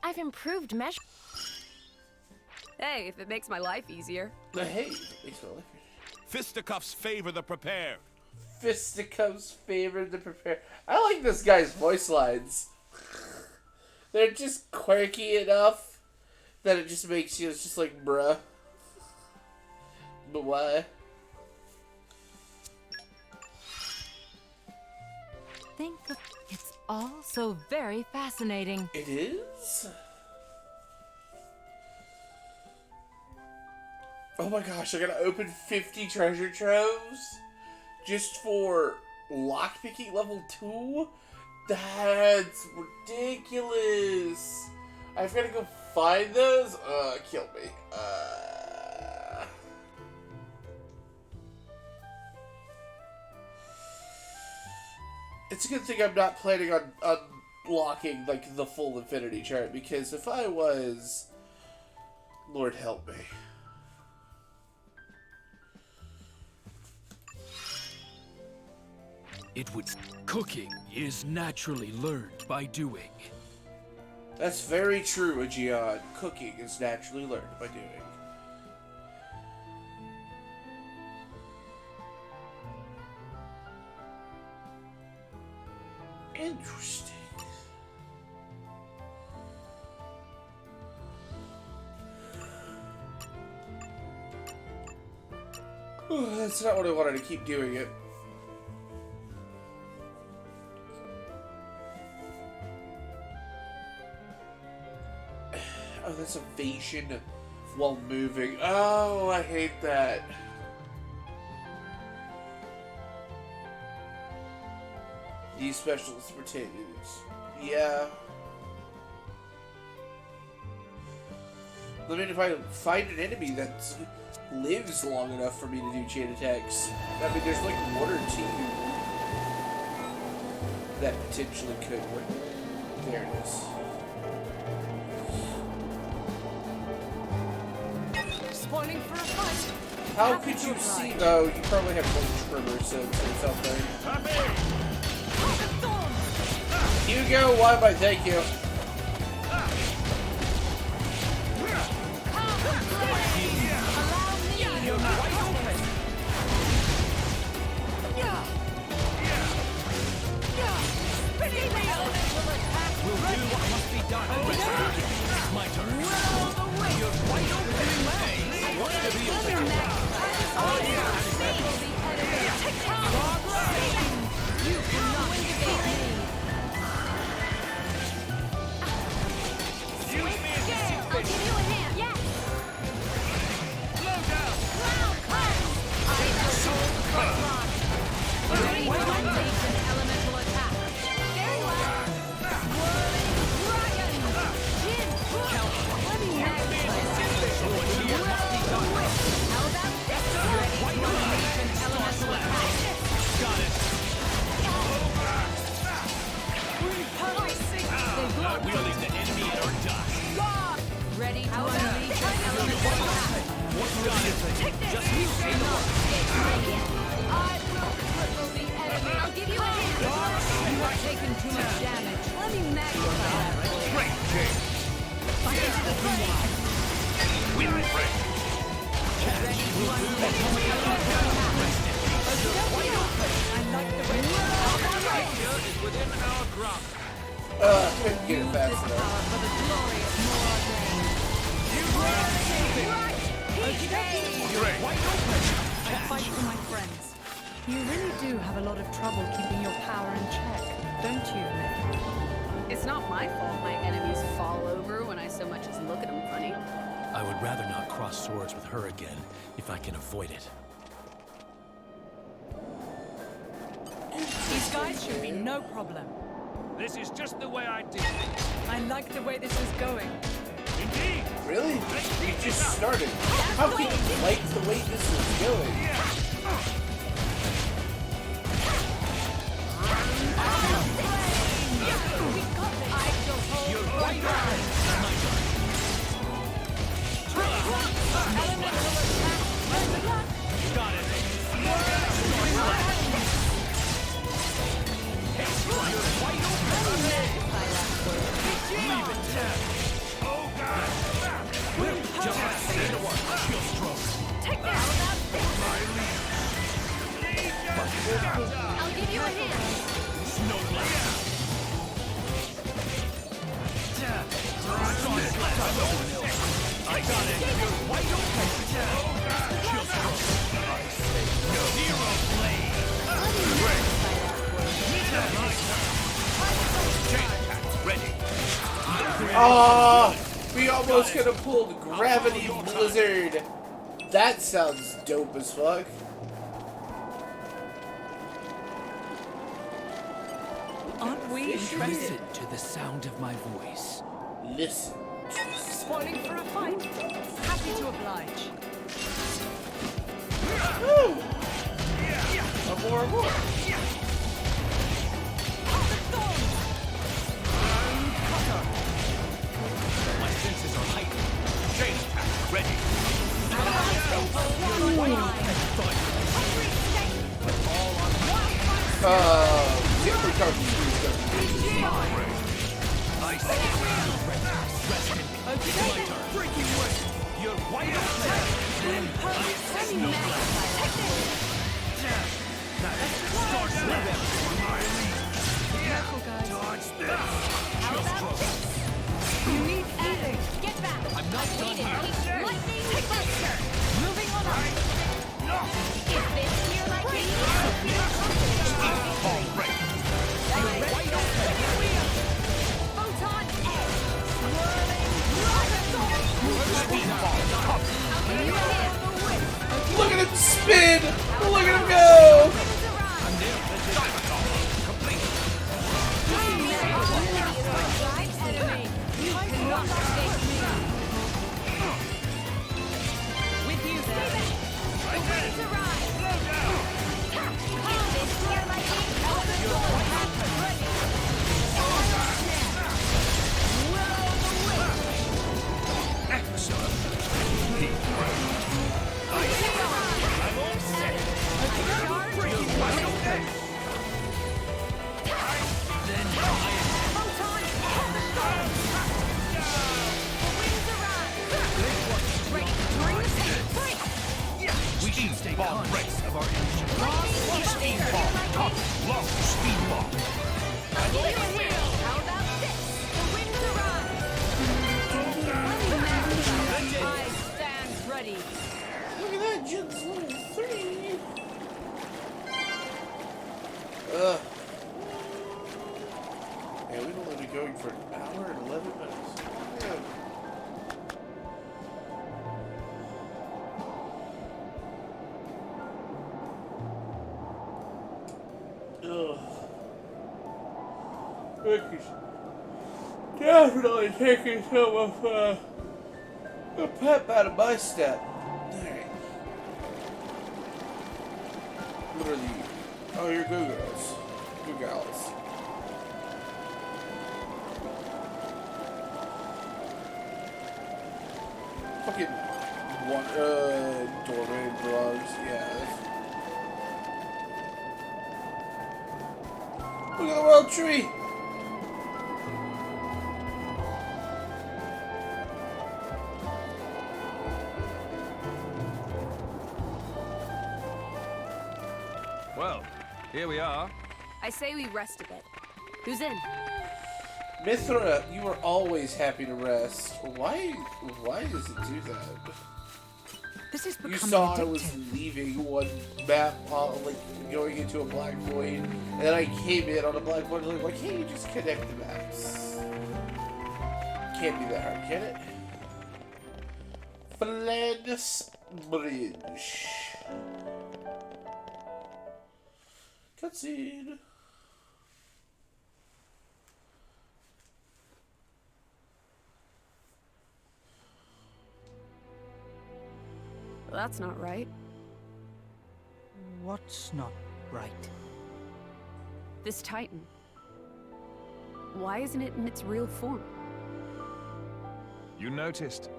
I've improved measure. Hey, if it makes my life easier. Hey, it makes my life Fisticuffs favor the prepared. Fisticuffs favor the prepared. I like this guy's voice lines. They're just quirky enough that it just makes you, it's just like, bruh. But why? Think of it's all so very fascinating. It is? Oh my gosh, I gotta open 50 treasure troves just for lockpicking level 2? That's ridiculous. I've gotta go find those? Kill me. It's a good thing I'm not planning on unlocking, like, the full infinity chart, because if I was... Lord help me. It would. Cooking is naturally learned by doing. That's very true, Aegeon. Cooking is naturally learned by doing. Interesting. That's not what I wanted to keep doing it. Oh, that's evasion while moving. Oh, I hate that. These specials pertain to this. Yeah. I mean, if I find an enemy that lives long enough for me to do chain attacks, I mean, there's like one or two that potentially could work. There it is. Spoiling for a fight. How could you see? Oh, you probably have one trimmer, so it's out there. You go, why my thank you. We'll do what must be done. It's my turn. You're quite open. What's the real You cannot defeat me. Use me as a I'll give you a hand. Yes. slow down. Cloud comes. I will hold rock. Ready to unleash an elemental attack. Very well. Whirling dragon. Jin. Let me magnify that. How about this? Ready to unleash an elemental attack. Got it. Not wielding the enemy at our dust. Ready to unleash an elemental attack. Got it. Just you say the word. I will cripple the enemy. I'll give you a hand. You have taken too much damage. Let me magnify that. Great, Jay. We are ready. Ready to unleash an elemental attack. I like the way Here is within our grasp. Couldn't get it fast this enough. power for the glorious I fight for my friends. You really do have a lot of trouble keeping your power in check, don't you, Nick? It's not my fault my enemies fall over when I so much as look at them funny. I would rather not cross swords with her again if I can avoid it. These guys should be no problem. This is just the way I did it. I like the way this is going. Indeed. Really? We just started. How can you like the way this is going? Got it. Leave it down. Oh, God. Just say the word. Shield stroke. Take this. My lead. I'll give you a hand. Snowblade. I got it. You're wide open. Shield stroke. Zero blade. Great. Chain attack. Ready. Ah, we almost could have pulled Gravity Blizzard. That sounds dope as fuck. Aren't we interested? Listen to the sound of my voice. Listen. Spoiling for a fight? Happy to oblige. Woo! More. My senses are heightened. Chain attack. Ready. Xenoblade Chronicles 3 is gonna be good. I see. Rest in peace. It's my turn. Breaking away. You're wide open. I assess no blood. Start slamming. My lead. Careful, guys. Dodge this. Shield stroke. You need adding. Get back. I'm not done here. Lightning Buster. Moving on up. No. Is this here like me? All right. You're wide open. Photon X. Swirling Dragon. Speedball. Up. I'll give you a hand. Look at him spin! Look at him go! I'm there. Diamond complete. Enemy. You cannot escape me. With you there. The winds arrive. Is this here like me? Elemental attack ready. Excellent. I'm all set. You're wide open. Then we should stay conscious of our energy. Speedball. Top. Low. Speedball. How about this? The winds arrive. I stand ready. Look at that, Jim's Ugh. Yeah, we've only been going for an hour and 11 minutes. Yeah. Ugh. It's definitely taking some of the pep out of my step. Alright. What are these? Oh, you're Goo Girls. Goo Gals. Fucking doorway drugs, yeah. Look at the world tree! Well, here we are. I say we rest a bit. Who's in? Mithra, you are always happy to rest. Why does it do that? This is becoming You saw addictive. I was leaving one map, like going into a black void, and then I came in on a black void. Like, why can't you just connect the maps? Can't be that hard, can it? Flanders Bridge. Cutscene. Well, that's not right. What's not right? This Titan. Why isn't it in its real form? You noticed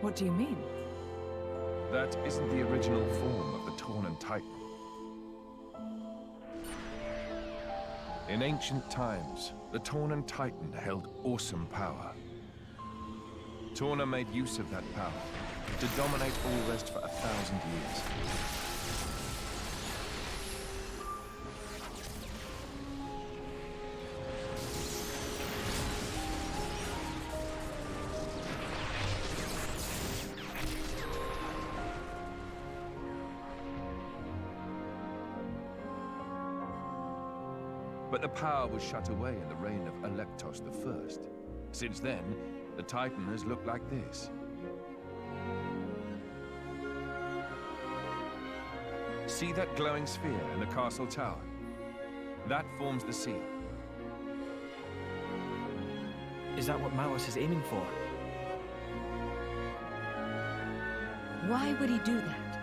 What do you mean? that isn't the original form of the Torna Titan. In ancient times, the Torna Titan held awesome power. Torna made use of that power to dominate all rest for 1,000 years. But the power was shut away in the reign of Electos I. Since then, the Titan has looked like this. See that glowing sphere in the castle tower? That forms the seal. Is that what Malos is aiming for? Why would he do that?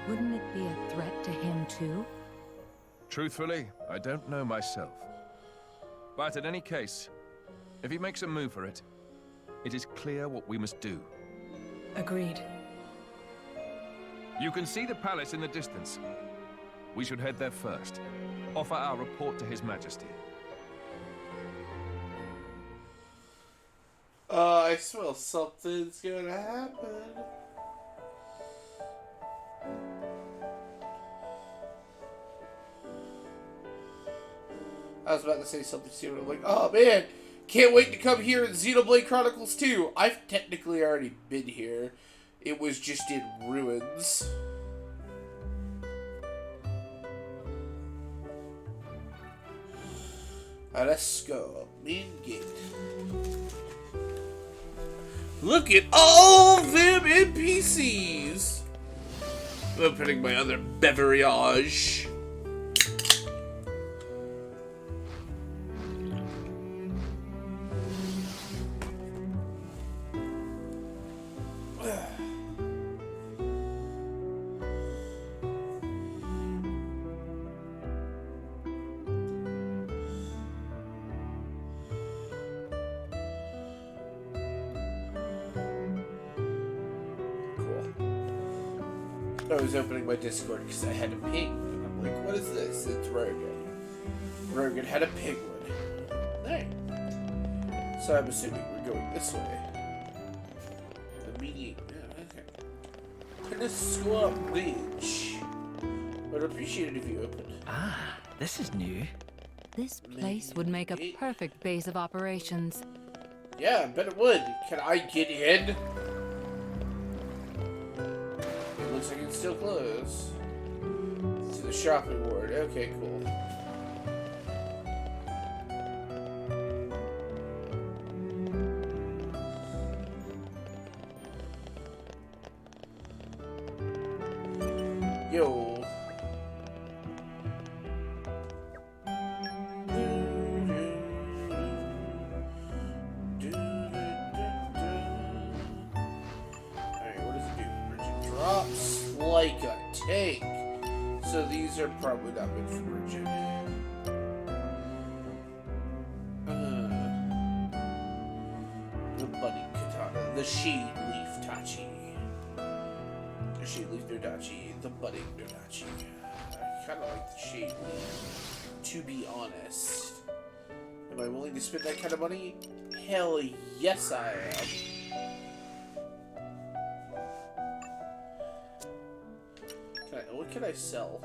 Wouldn't it be a threat to him too? Truthfully, I don't know myself. But in any case, if he makes a move for it, it is clear what we must do. Agreed. You can see the palace in the distance. We should head there first. Offer our report to His Majesty. I smell something's gonna happen. I was about to say something stupid. I'm like, oh man, can't wait to come here in Xenoblade Chronicles 2. I've technically already been here. It was just in ruins. Alright, let's go. Main gate. Look at all them NPCs! Opening my other beverage. I was opening my Discord because I had a ping. I'm like, what is this? It's Rogan. Rogan had a penguin. Hey. So I'm assuming we're going this way. Immediate. Yeah, okay. Peninsular Bridge. I'd appreciate it if you opened. Ah, this is new. This place would make a perfect base of operations. Yeah, I bet it would. Can I get in? Looks like it's still closed. To the shopping ward. Okay, cool. go. Alright, what does it do? Merchant drops like a tank. So these are probably not meant for merchant. The budding katana. The shade leaf tachi. The shade leaf Nerdachi. The budding Nerdachi. I kind of like the shade leaf, to be honest. Am I willing to spend that kind of money? Hell yes I am. What can I sell?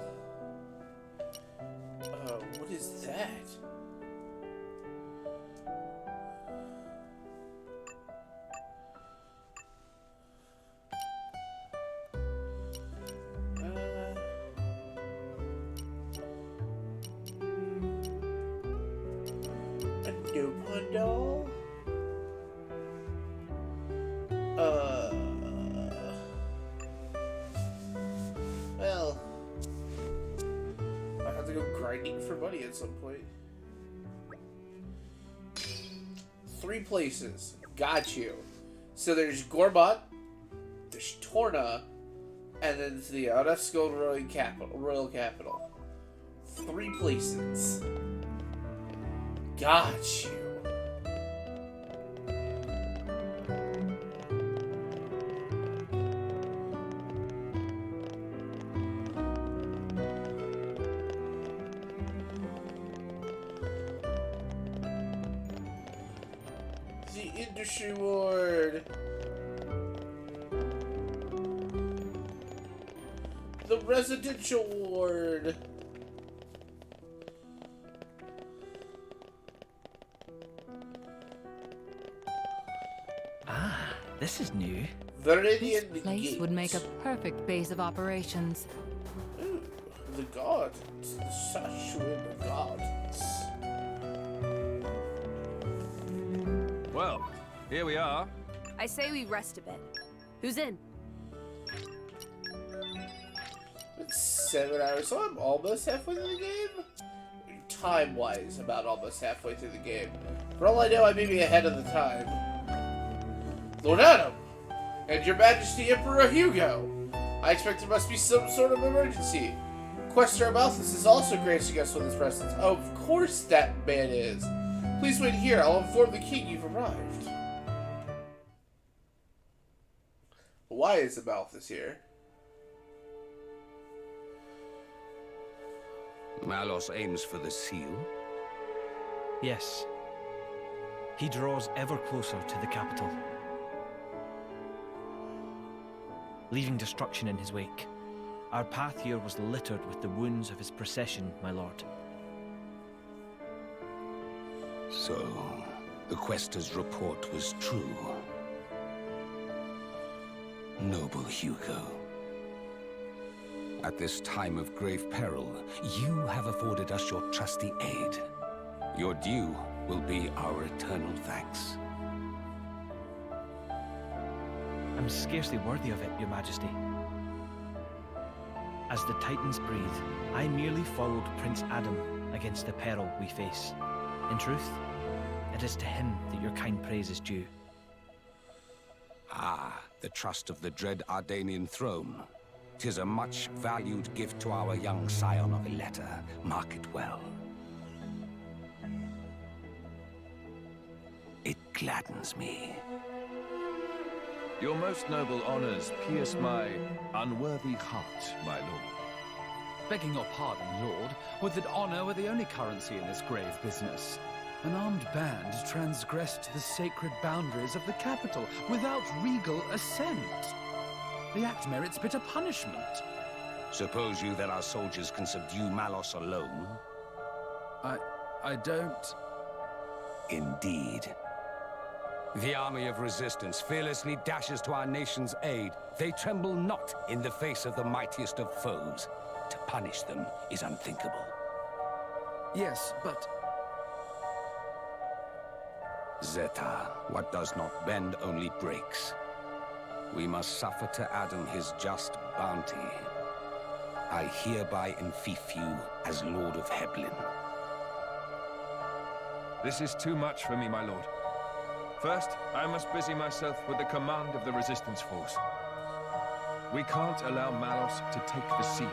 What is that? A new bundle? Well, I have to go grinding for money at some point. 3 places. Got you. So there's Gorbot, there's Torna, and then it's the UNESCO Royal Capital. 3 places. Got you. The Industry Ward. The Residential Ward. This is new. Viridian This place Gate. would make a perfect base of operations. Ooh, the gods. The Sashuin gods. Well, here we are. I say we rest a bit. Who's in? It's 7 hours, so I'm almost halfway through the game? Time-wise, about almost halfway through the game. For all I know, I may be ahead of the time. Lord Adam! And Your Majesty Emperor Hugo! I expect there must be some sort of emergency. Questor Malthus is also gracing us with his presence. Oh, of course that man is. Please wait here. I'll inform the king you've arrived. Why is the Malthus here? Malos aims for the seal? Yes. He draws ever closer to the capital, leaving destruction in his wake. Our path here was littered with the wounds of his procession, my lord. So, the Questor's report was true. Noble Hugo. At this time of grave peril, you have afforded us your trusty aid. Your due will be our eternal thanks. I'm scarcely worthy of it, Your Majesty. As the Titans breathe, I merely followed Prince Adam against the peril we face. In truth, it is to him that your kind praise is due. Ah, the trust of the dread Ardanian throne. 'Tis a much valued gift to our young scion of Ileta. Mark it well. It gladdens me. Your most noble honors pierce my unworthy heart, my lord. Begging your pardon, Lord, would that honor were the only currency in this grave business. An armed band transgressed the sacred boundaries of the capital without regal assent. The act merits bitter punishment. Suppose you that our soldiers can subdue Malos alone? I don't... Indeed. The army of resistance fearlessly dashes to our nation's aid. They tremble not in the face of the mightiest of foes. To punish them is unthinkable. Yes, but... Zeta, what does not bend only breaks. We must suffer to Adam his just bounty. I hereby enfeoff you as Lord of Heblin. This is too much for me, my lord. First, I must busy myself with the command of the resistance force. We can't allow Malos to take the seal.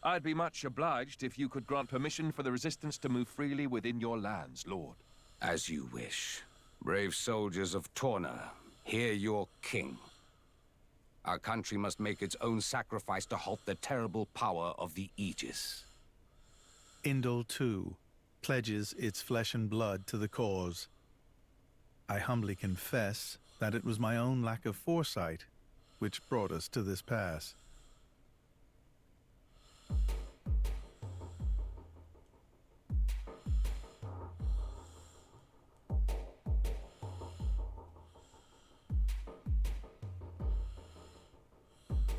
I'd be much obliged if you could grant permission for the resistance to move freely within your lands, Lord. As you wish. Brave soldiers of Torna, hear your king. Our country must make its own sacrifice to halt the terrible power of the Aegis. Indol, too, pledges its flesh and blood to the cause. I humbly confess that it was my own lack of foresight which brought us to this pass.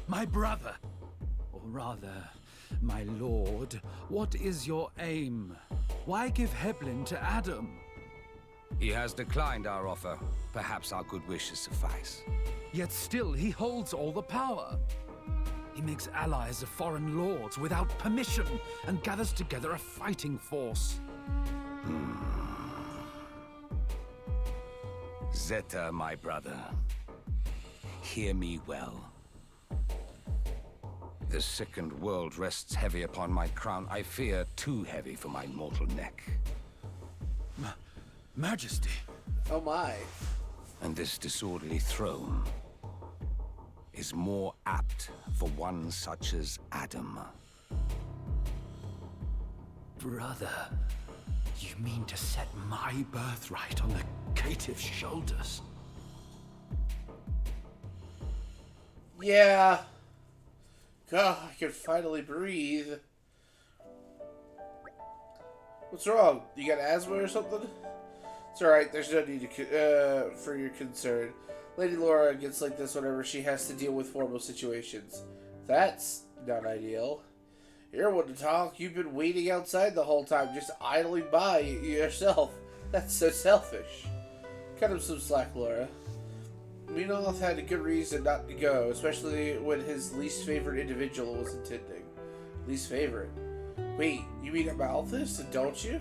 My brother, or rather, my lord, what is your aim? Why give Heblin to Adam? He has declined our offer. Perhaps our good wishes suffice. Yet still he holds all the power. He makes allies of foreign lords without permission and gathers together a fighting force. Zeta, my brother, hear me well. The sickened world rests heavy upon my crown. I fear too heavy for my mortal neck. Majesty. Oh my. And this disorderly throne is more apt for one such as Adam. Brother, you mean to set my birthright on the caitiff's shoulders? Yeah. God, I can finally breathe. What's wrong? You got asthma or something? It's alright, there's no need to, for your concern. Lady Laura gets like this whenever she has to deal with formal situations. That's not ideal. You're one to talk. You've been waiting outside the whole time, just idling by yourself. That's so selfish. Cut him some slack, Laura. Menoth had a good reason not to go, especially when his least favorite individual was attending. Least favorite? Wait, you mean Amalthus, don't you?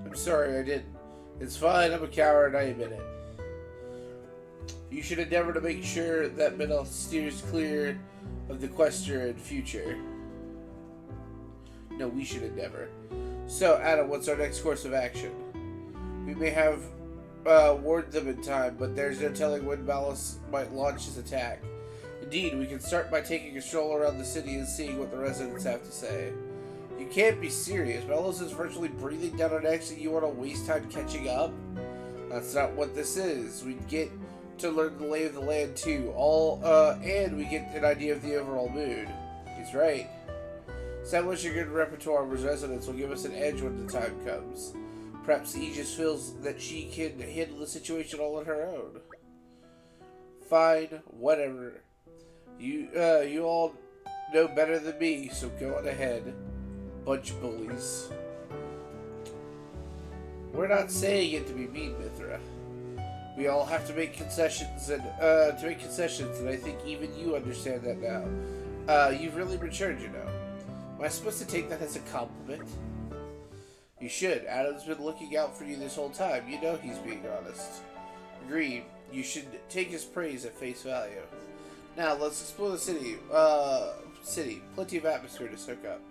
I'm sorry, I didn't. It's fine, I'm a coward, I admit it. You should endeavor to make sure that Menoth steers clear of the Questor in future. No, we should endeavor. So, Adam, what's our next course of action? We may have warned them in time, but there's no telling when Malus might launch his attack. Indeed, we can start by taking a stroll around the city and seeing what the residents have to say. You can't be serious. Malus is virtually breathing down our necks and you want to waste time catching up? That's not what this is. We get to learn the lay of the land too. And we get an idea of the overall mood. He's right. Establishing a good repertoire of residents will give us an edge when the time comes. Perhaps Aegis feels that she can handle the situation all on her own. Fine, whatever. You all know better than me, so go on ahead. Bunch of bullies. We're not saying it to be mean, Mithra. We all have to make concessions, and I think even you understand that now. You've really matured, you know. Am I supposed to take that as a compliment? You should. Adam's been looking out for you this whole time. You know he's being honest. Agreed. You should take his praise at face value. Now, let's explore the city. Plenty of atmosphere to soak up.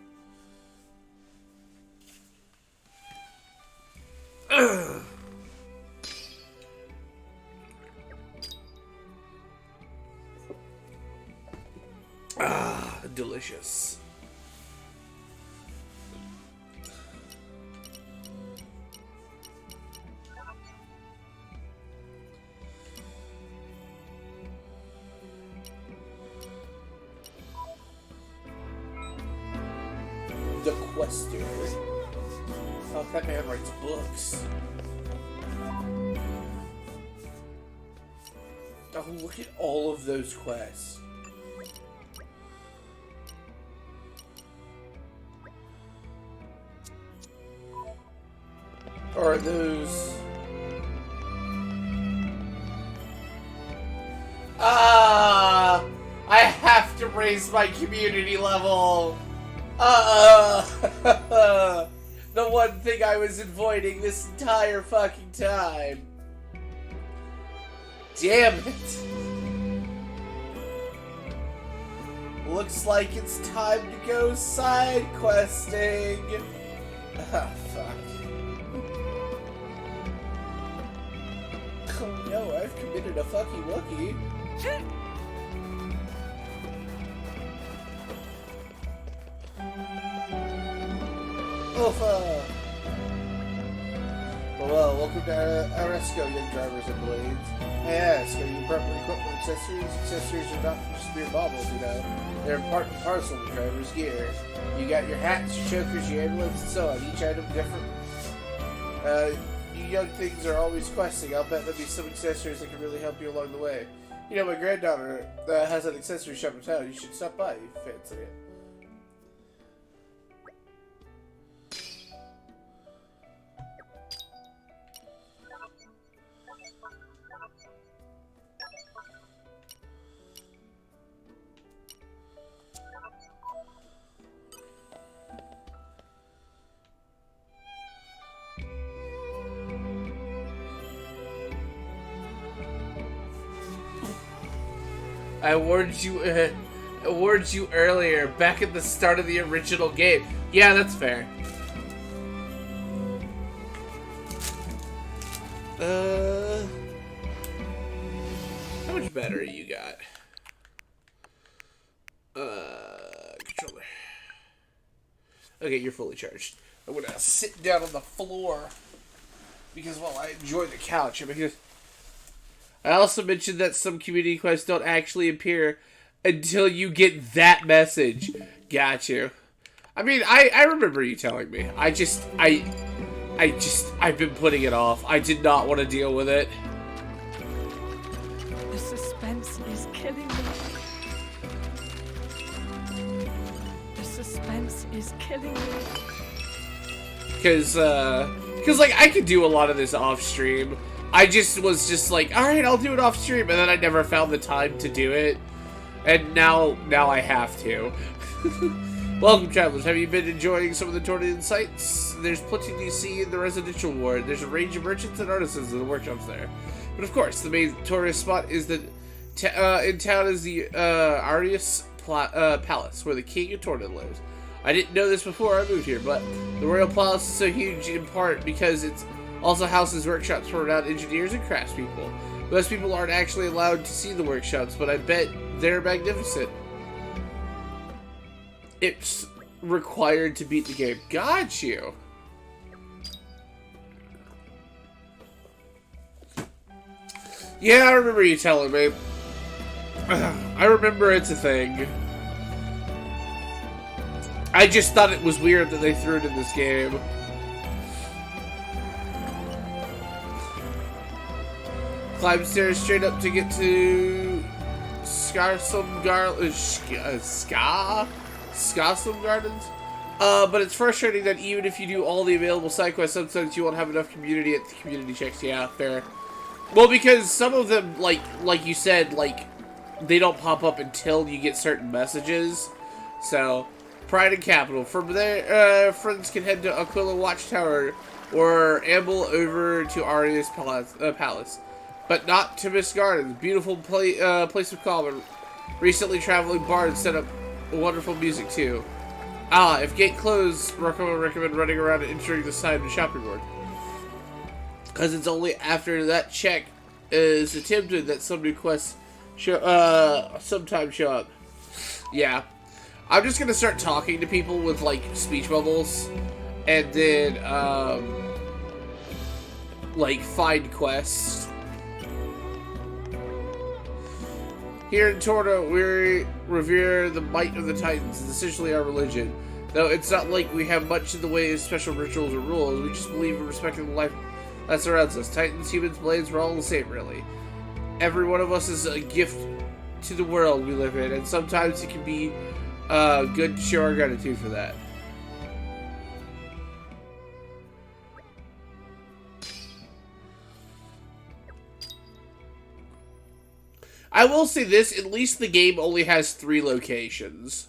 Delicious. The Questor. Oh, that man writes books. Oh, look at all of those quests. Or are those... have to raise my community level. The one thing I was avoiding this entire fucking time. Damn it. Looks like it's time to go side questing. Ah, fuck. Oh no, I've committed a fucky wookie. Oofa! Well, welcome to Aresco, young drivers and blades. May I ask, are you properly equipped with accessories? Accessories are not just mere baubles, you know. They're part and parcel of the driver's gear. You got your hats, your chokers, your amulets, and so on. Each item different. You young things are always questing. I'll bet there'll be some accessories that can really help you along the way. You know, my granddaughter has an accessory shop in town. You should stop by if you fancy it. I warned you earlier, back at the start of the original game. Yeah, that's fair. How much battery you got? Controller. Okay, you're fully charged. I'm gonna sit down on the floor because while I enjoy the couch, I also mentioned that some community quests don't actually appear until you get that message. Got you. I mean, I remember you telling me. I've been putting it off. I did not want to deal with it. The suspense is killing me. The suspense is killing me. Cause like I could do a lot of this off stream. I was just like, all right, I'll do it off stream, and then I never found the time to do it, and now I have to. Welcome, travelers. Have you been enjoying some of the Torna sights? There's plenty to see in the residential ward. There's a range of merchants and artisans in the workshops there. But of course, the main tourist spot is in town is the Arius Palace, where the King of Torna lives. I didn't know this before I moved here, but the Royal Palace is so huge in part because it's also houses workshops for renowned engineers and craftspeople. Most people aren't actually allowed to see the workshops, but I bet they're magnificent. It's required to beat the game. Got you. Yeah, I remember you telling me. I remember it's a thing. I just thought it was weird that they threw it in this game. Climb stairs straight up to get to Skarsum Gardens. But it's frustrating that even if you do all the available side quests, sometimes you won't have enough community at the community checks. Yeah, fair. Well, because some of them, like you said, like, they don't pop up until you get certain messages. So, Pride and Capital. From there, friends can head to Aquila Watchtower or amble over to Arius Palace. But not to Miss Gardens. Beautiful place of calm. And recently traveling bards set up wonderful music too. If gate closed, recommend running around and entering the side of the shopping board. Because it's only after that check is attempted that some new quests sometimes show up. Yeah. I'm just gonna start talking to people with like speech bubbles and then like find quests. Here in Torna, we revere the might of the Titans. It's essentially our religion. Though it's not like we have much in the way of special rituals or rules. We just believe in respecting the life that surrounds us. Titans, humans, blades, we're all the same, really. Every one of us is a gift to the world we live in, and sometimes it can be good to show our gratitude for that. I I will say this, at least the game only has 3 locations.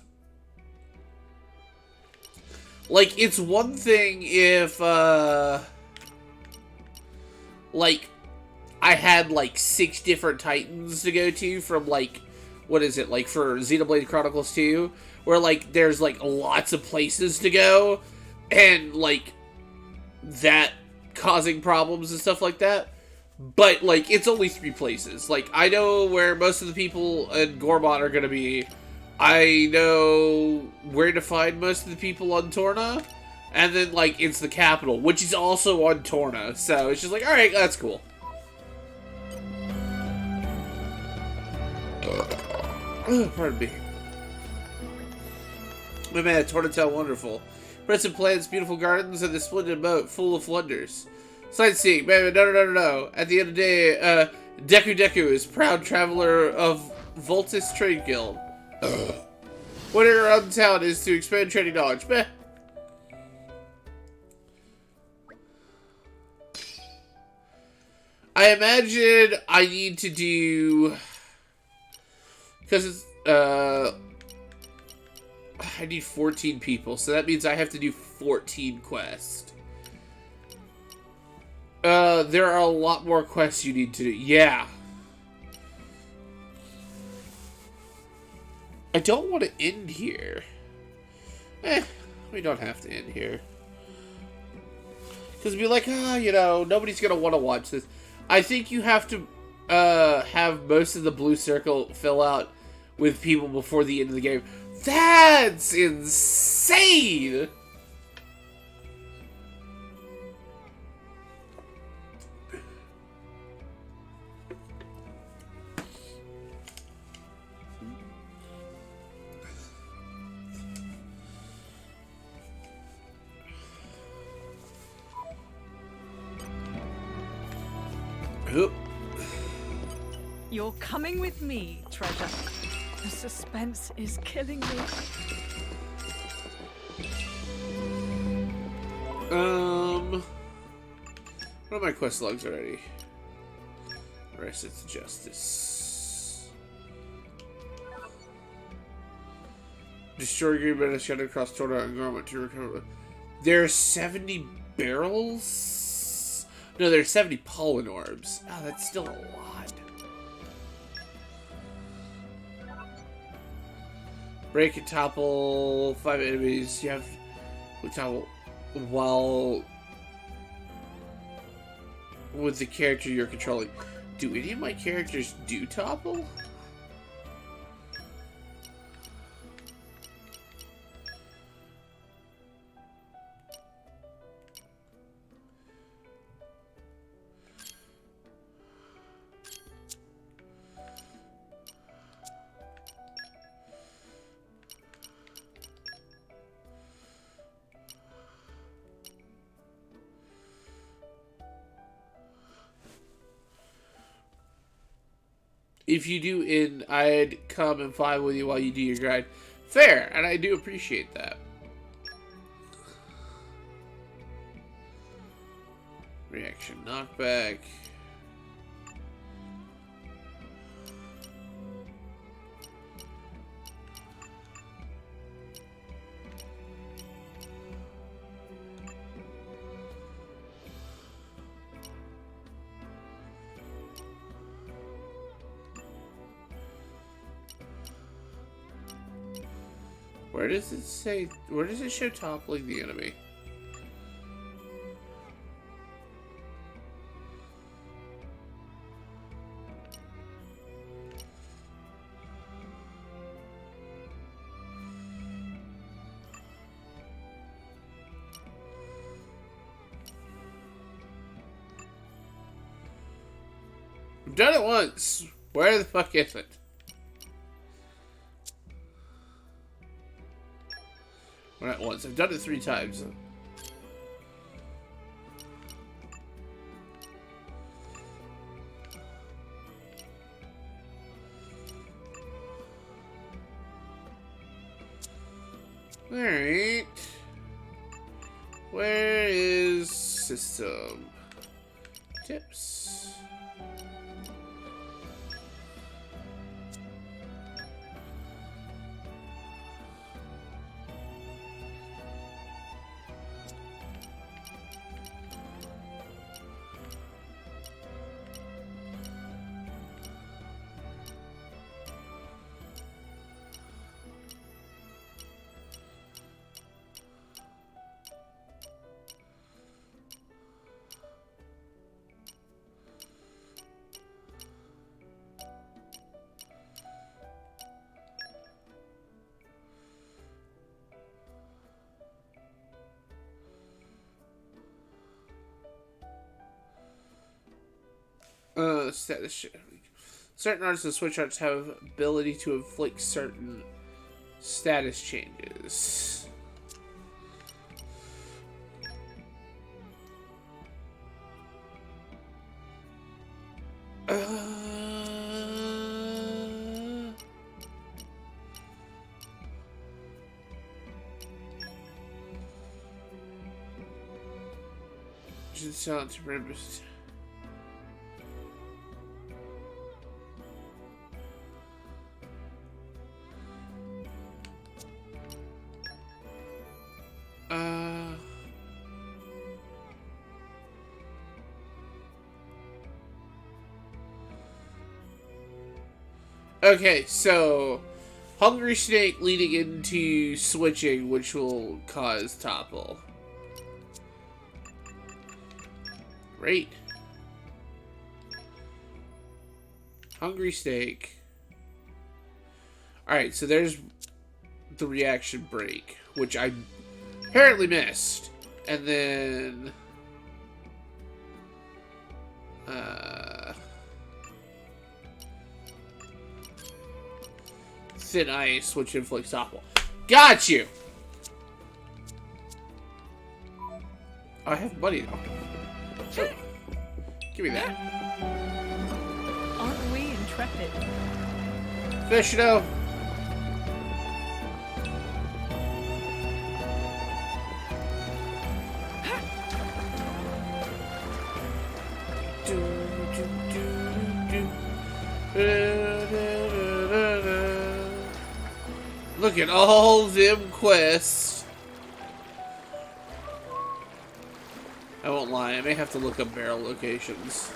Like, it's one thing if, like, I had, like, 6 different Titans to go to from, like, what is it, like, for Xenoblade Chronicles 2, where, like, there's, like, lots of places to go, and, like, that causing problems and stuff like that. But, like, it's only 3 places. Like, I know where most of the people in Gormont are gonna be. I know where to find most of the people on Torna. And then, like, it's the capital, which is also on Torna. So, it's just like, alright, that's cool. Pardon me. My man, Torna Town wonderful. Impressive plants, beautiful gardens, and a splendid moat full of wonders. Sightseeing, man, no. At the end of the day, Deku is proud traveler of Voltus Trade Guild. What around town is to expand trading knowledge. Meh. I imagine I need to do... Because it's, I need 14 people, so that means I have to do 14 quests. There are a lot more quests you need to do. Yeah. I don't want to end here. We don't have to end here. Because be like, you know, nobody's going to want to watch this. I think you have to, have most of the blue circle fill out with people before the end of the game. That's insane! Oop. You're coming with me, treasure. The suspense is killing me. What are my quest logs already? Arrested to Justice. Destroy green men scattered across Torna and Garment to recover. There's 70 barrels? No, there's 70 pollen orbs. Oh, that's still a lot. Break and topple 5 enemies. You have to topple while with the character you're controlling. Do any of my characters do topple? If you do, I'd come and fight with you while you do your grind. Fair, and I do appreciate that. Reaction knockback. Where does it say, where does it show toppling the enemy? I've done it once. Where the fuck is it? Well, not once. I've done it 3 times. Alright. Where is system? Tips. Status. Certain arts and switch arts have ability to inflict certain status changes. Sound to remember. Okay, so Hungry Snake leading into switching, which will cause topple. Great. Hungry Snake. Alright, so there's the reaction break, which I apparently missed. And then... Thin Ice, which inflicts topple. Got you! I have money though. So, give me that. Aren't we intrepid? Fish it out. Look at all them quests. I won't lie, I may have to look up barrel locations.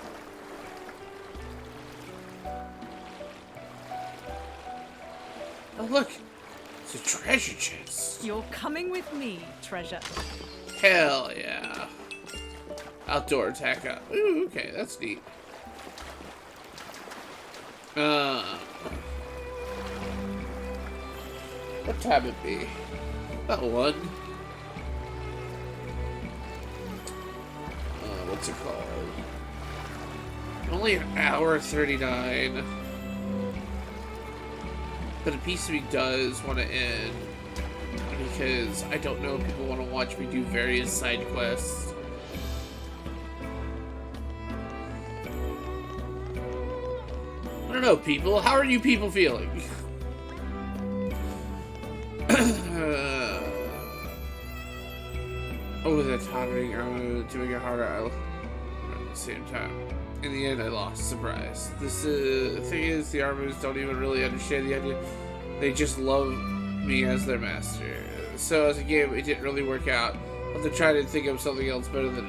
Oh look, it's a treasure chest. You're coming with me, treasure. Hell yeah. Outdoor attack up. Ooh, okay, that's neat. What time it be? About 1. What's it called? Only an hour 39. But a piece of me does want to end. Because I don't know if people want to watch me do various side quests. I don't know, people. How are you people feeling? Oh, that's happening. I'm doing it harder at the same time. In the end, I lost. Surprise. This thing is, the armors don't even really understand the idea. They just love me as their master. So as a game, it didn't really work out. I'll have to try to think of something else better than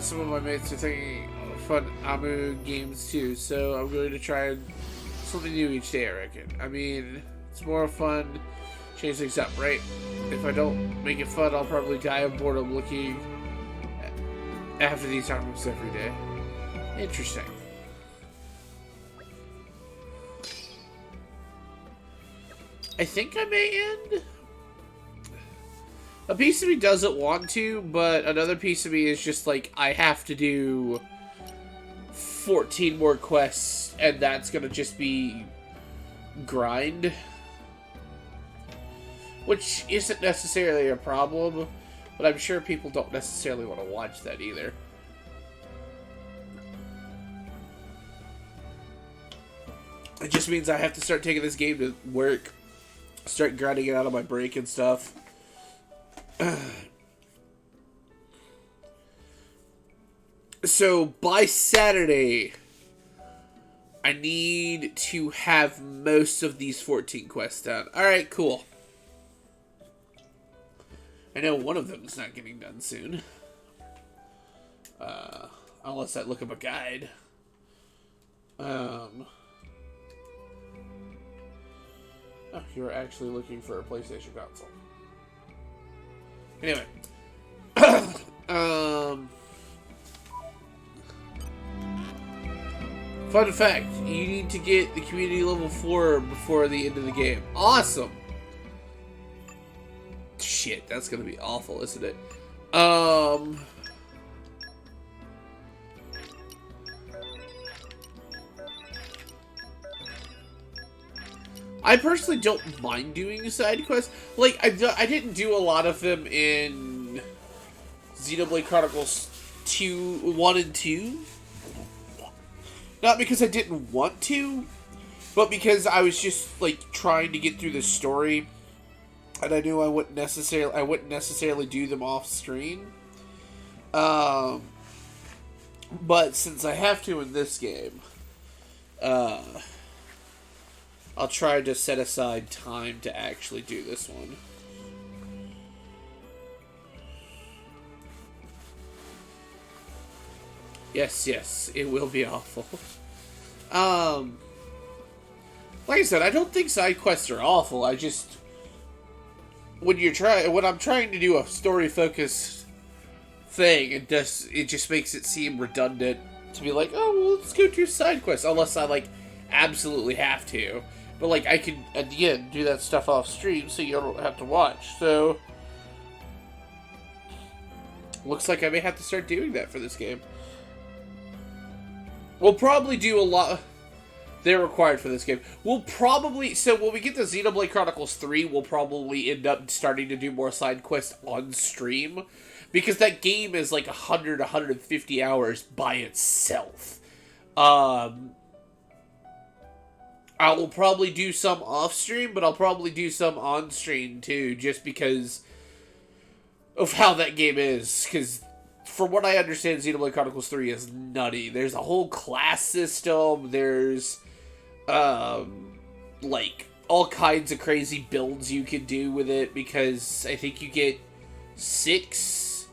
some of my mates are thinking of fun Amu games too. So I'm going to try something new each day, I reckon. I mean, it's more fun. Change things up, right? If I don't make it fun, I'll probably die of boredom looking after these armors every day. Interesting. I think I may end. A piece of me doesn't want to, but another piece of me is just like, I have to do 14 more quests, and that's gonna just be grind. Which isn't necessarily a problem, but I'm sure people don't necessarily want to watch that either. It just means I have to start taking this game to work. Start grinding it out of my break and stuff. So, by Saturday, I need to have most of these 14 quests done. Alright, cool. I know one of them is not getting done soon. Unless I look up a guide. Oh, you're actually looking for a PlayStation console. Anyway. Fun fact, you need to get the community level 4 before the end of the game. Awesome! Shit, that's gonna be awful, isn't it? I personally don't mind doing side quests. Like, I didn't do a lot of them in Xenoblade Chronicles 1 and 2. Not because I didn't want to, but because I was just, like, trying to get through the story. And I knew I wouldn't necessarily do them off screen. But since I have to in this game, I'll try to set aside time to actually do this one. Yes, it will be awful. Like I said, I don't think side quests are awful. I just, when I'm trying to do a story-focused thing, it just makes it seem redundant to be like, oh, well, let's go do side quests, unless I, like, absolutely have to. But, like, I can, at the end, do that stuff off stream so you don't have to watch. So, looks like I may have to start doing that for this game. We'll probably do a lot. They're required for this game. We'll probably, so when we get to Xenoblade Chronicles 3, we'll probably end up starting to do more side quests on stream. Because that game is like 100, 150 hours by itself. I will probably do some off-stream, but I'll probably do some on-stream too, just because of how that game is. Because, from what I understand, Xenoblade Chronicles 3 is nutty. There's a whole class system, there's, like, all kinds of crazy builds you can do with it, because I think you get 6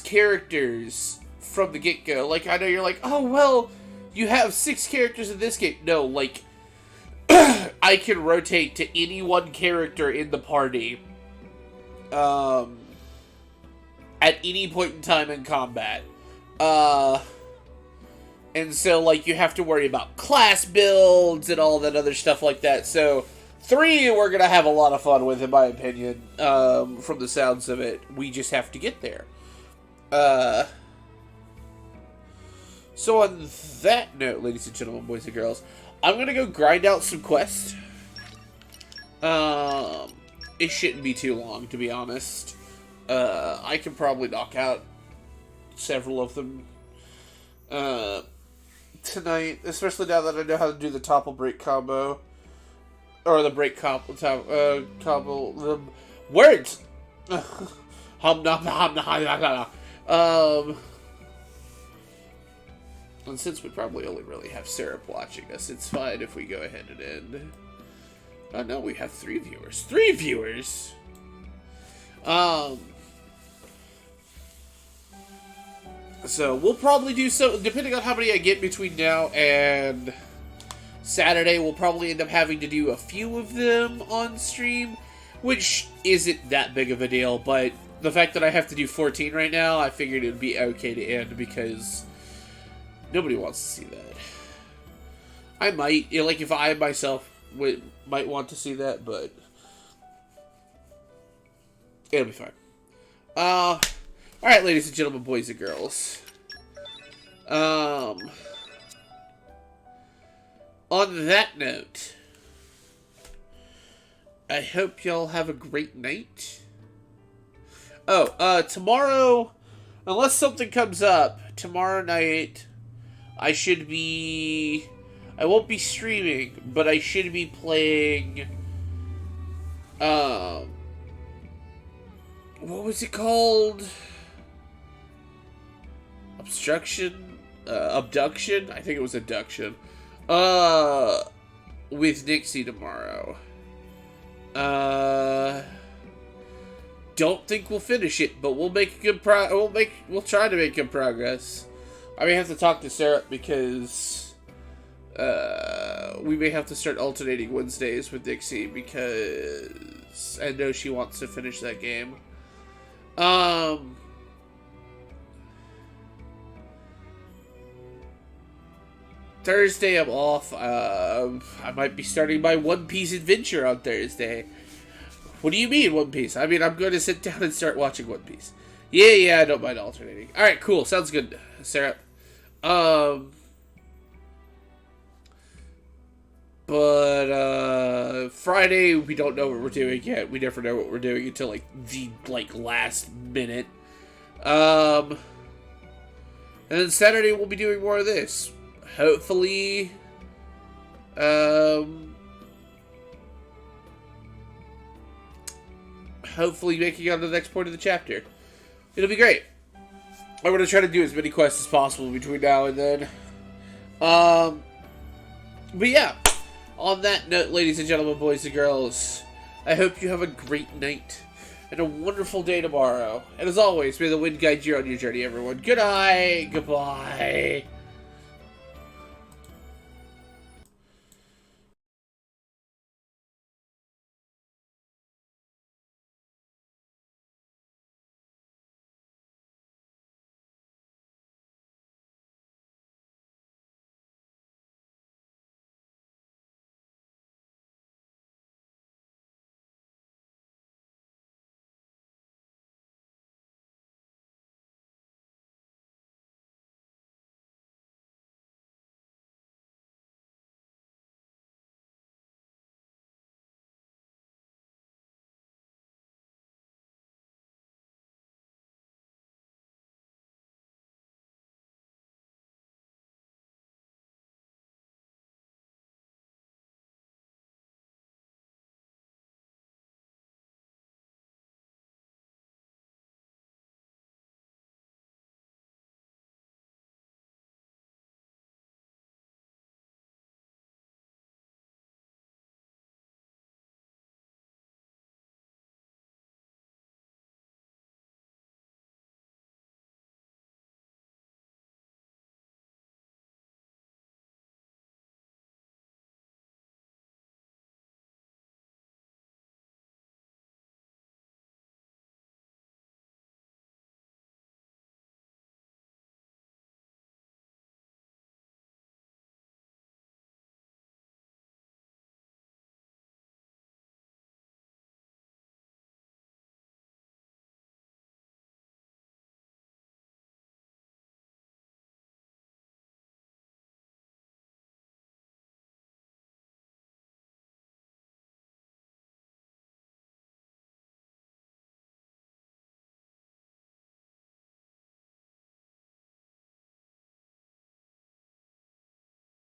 characters from the get-go. Like, I know you're like, oh, well, you have 6 characters in this game. No, like, I can rotate to any one character in the party, at any point in time in combat. And so, like, you have to worry about class builds and all that other stuff like that. So, 3 we're gonna have a lot of fun with, in my opinion, from the sounds of it. We just have to get there. So on that note, ladies and gentlemen, boys and girls, I'm going to go grind out some quests. It shouldn't be too long, to be honest. I can probably knock out several of them tonight, especially now that I know how to do the topple break combo. Or the break combo, the words! And since we probably only really have Syrup watching us, it's fine if we go ahead and end. Oh no, we have 3 viewers. 3 viewers! So, we'll probably do so, depending on how many I get between now and Saturday, we'll probably end up having to do a few of them on stream, which isn't that big of a deal, but the fact that I have to do 14 right now, I figured it would be okay to end, because nobody wants to see that. I might, you know, like, if I myself might want to see that, but it'll be fine. Alright, ladies and gentlemen, boys and girls. On that note, I hope y'all have a great night. Oh, tomorrow, unless something comes up, tomorrow night, I won't be streaming, but I should be playing, what was it called? Abduction? I think it was Abduction. With Nixie tomorrow. Don't think we'll finish it, but we'll make good we'll try to make good progress. I may have to talk to Sarah because we may have to start alternating Wednesdays with Dixie because I know she wants to finish that game. Thursday I'm off. I might be starting my One Piece adventure on Thursday. What do you mean, One Piece? I mean, I'm going to sit down and start watching One Piece. Yeah, I don't mind alternating. Alright, cool. Sounds good, Sarah. But Friday, we don't know what we're doing yet. We never know what we're doing until like the last minute. And then Saturday we'll be doing more of this. Hopefully, hopefully making it on to the next point of the chapter. It'll be great. I'm going to try to do as many quests as possible between now and then. But yeah, on that note, ladies and gentlemen, boys and girls, I hope you have a great night and a wonderful day tomorrow. And as always, may the wind guide you on your journey, everyone. Good night. Goodbye.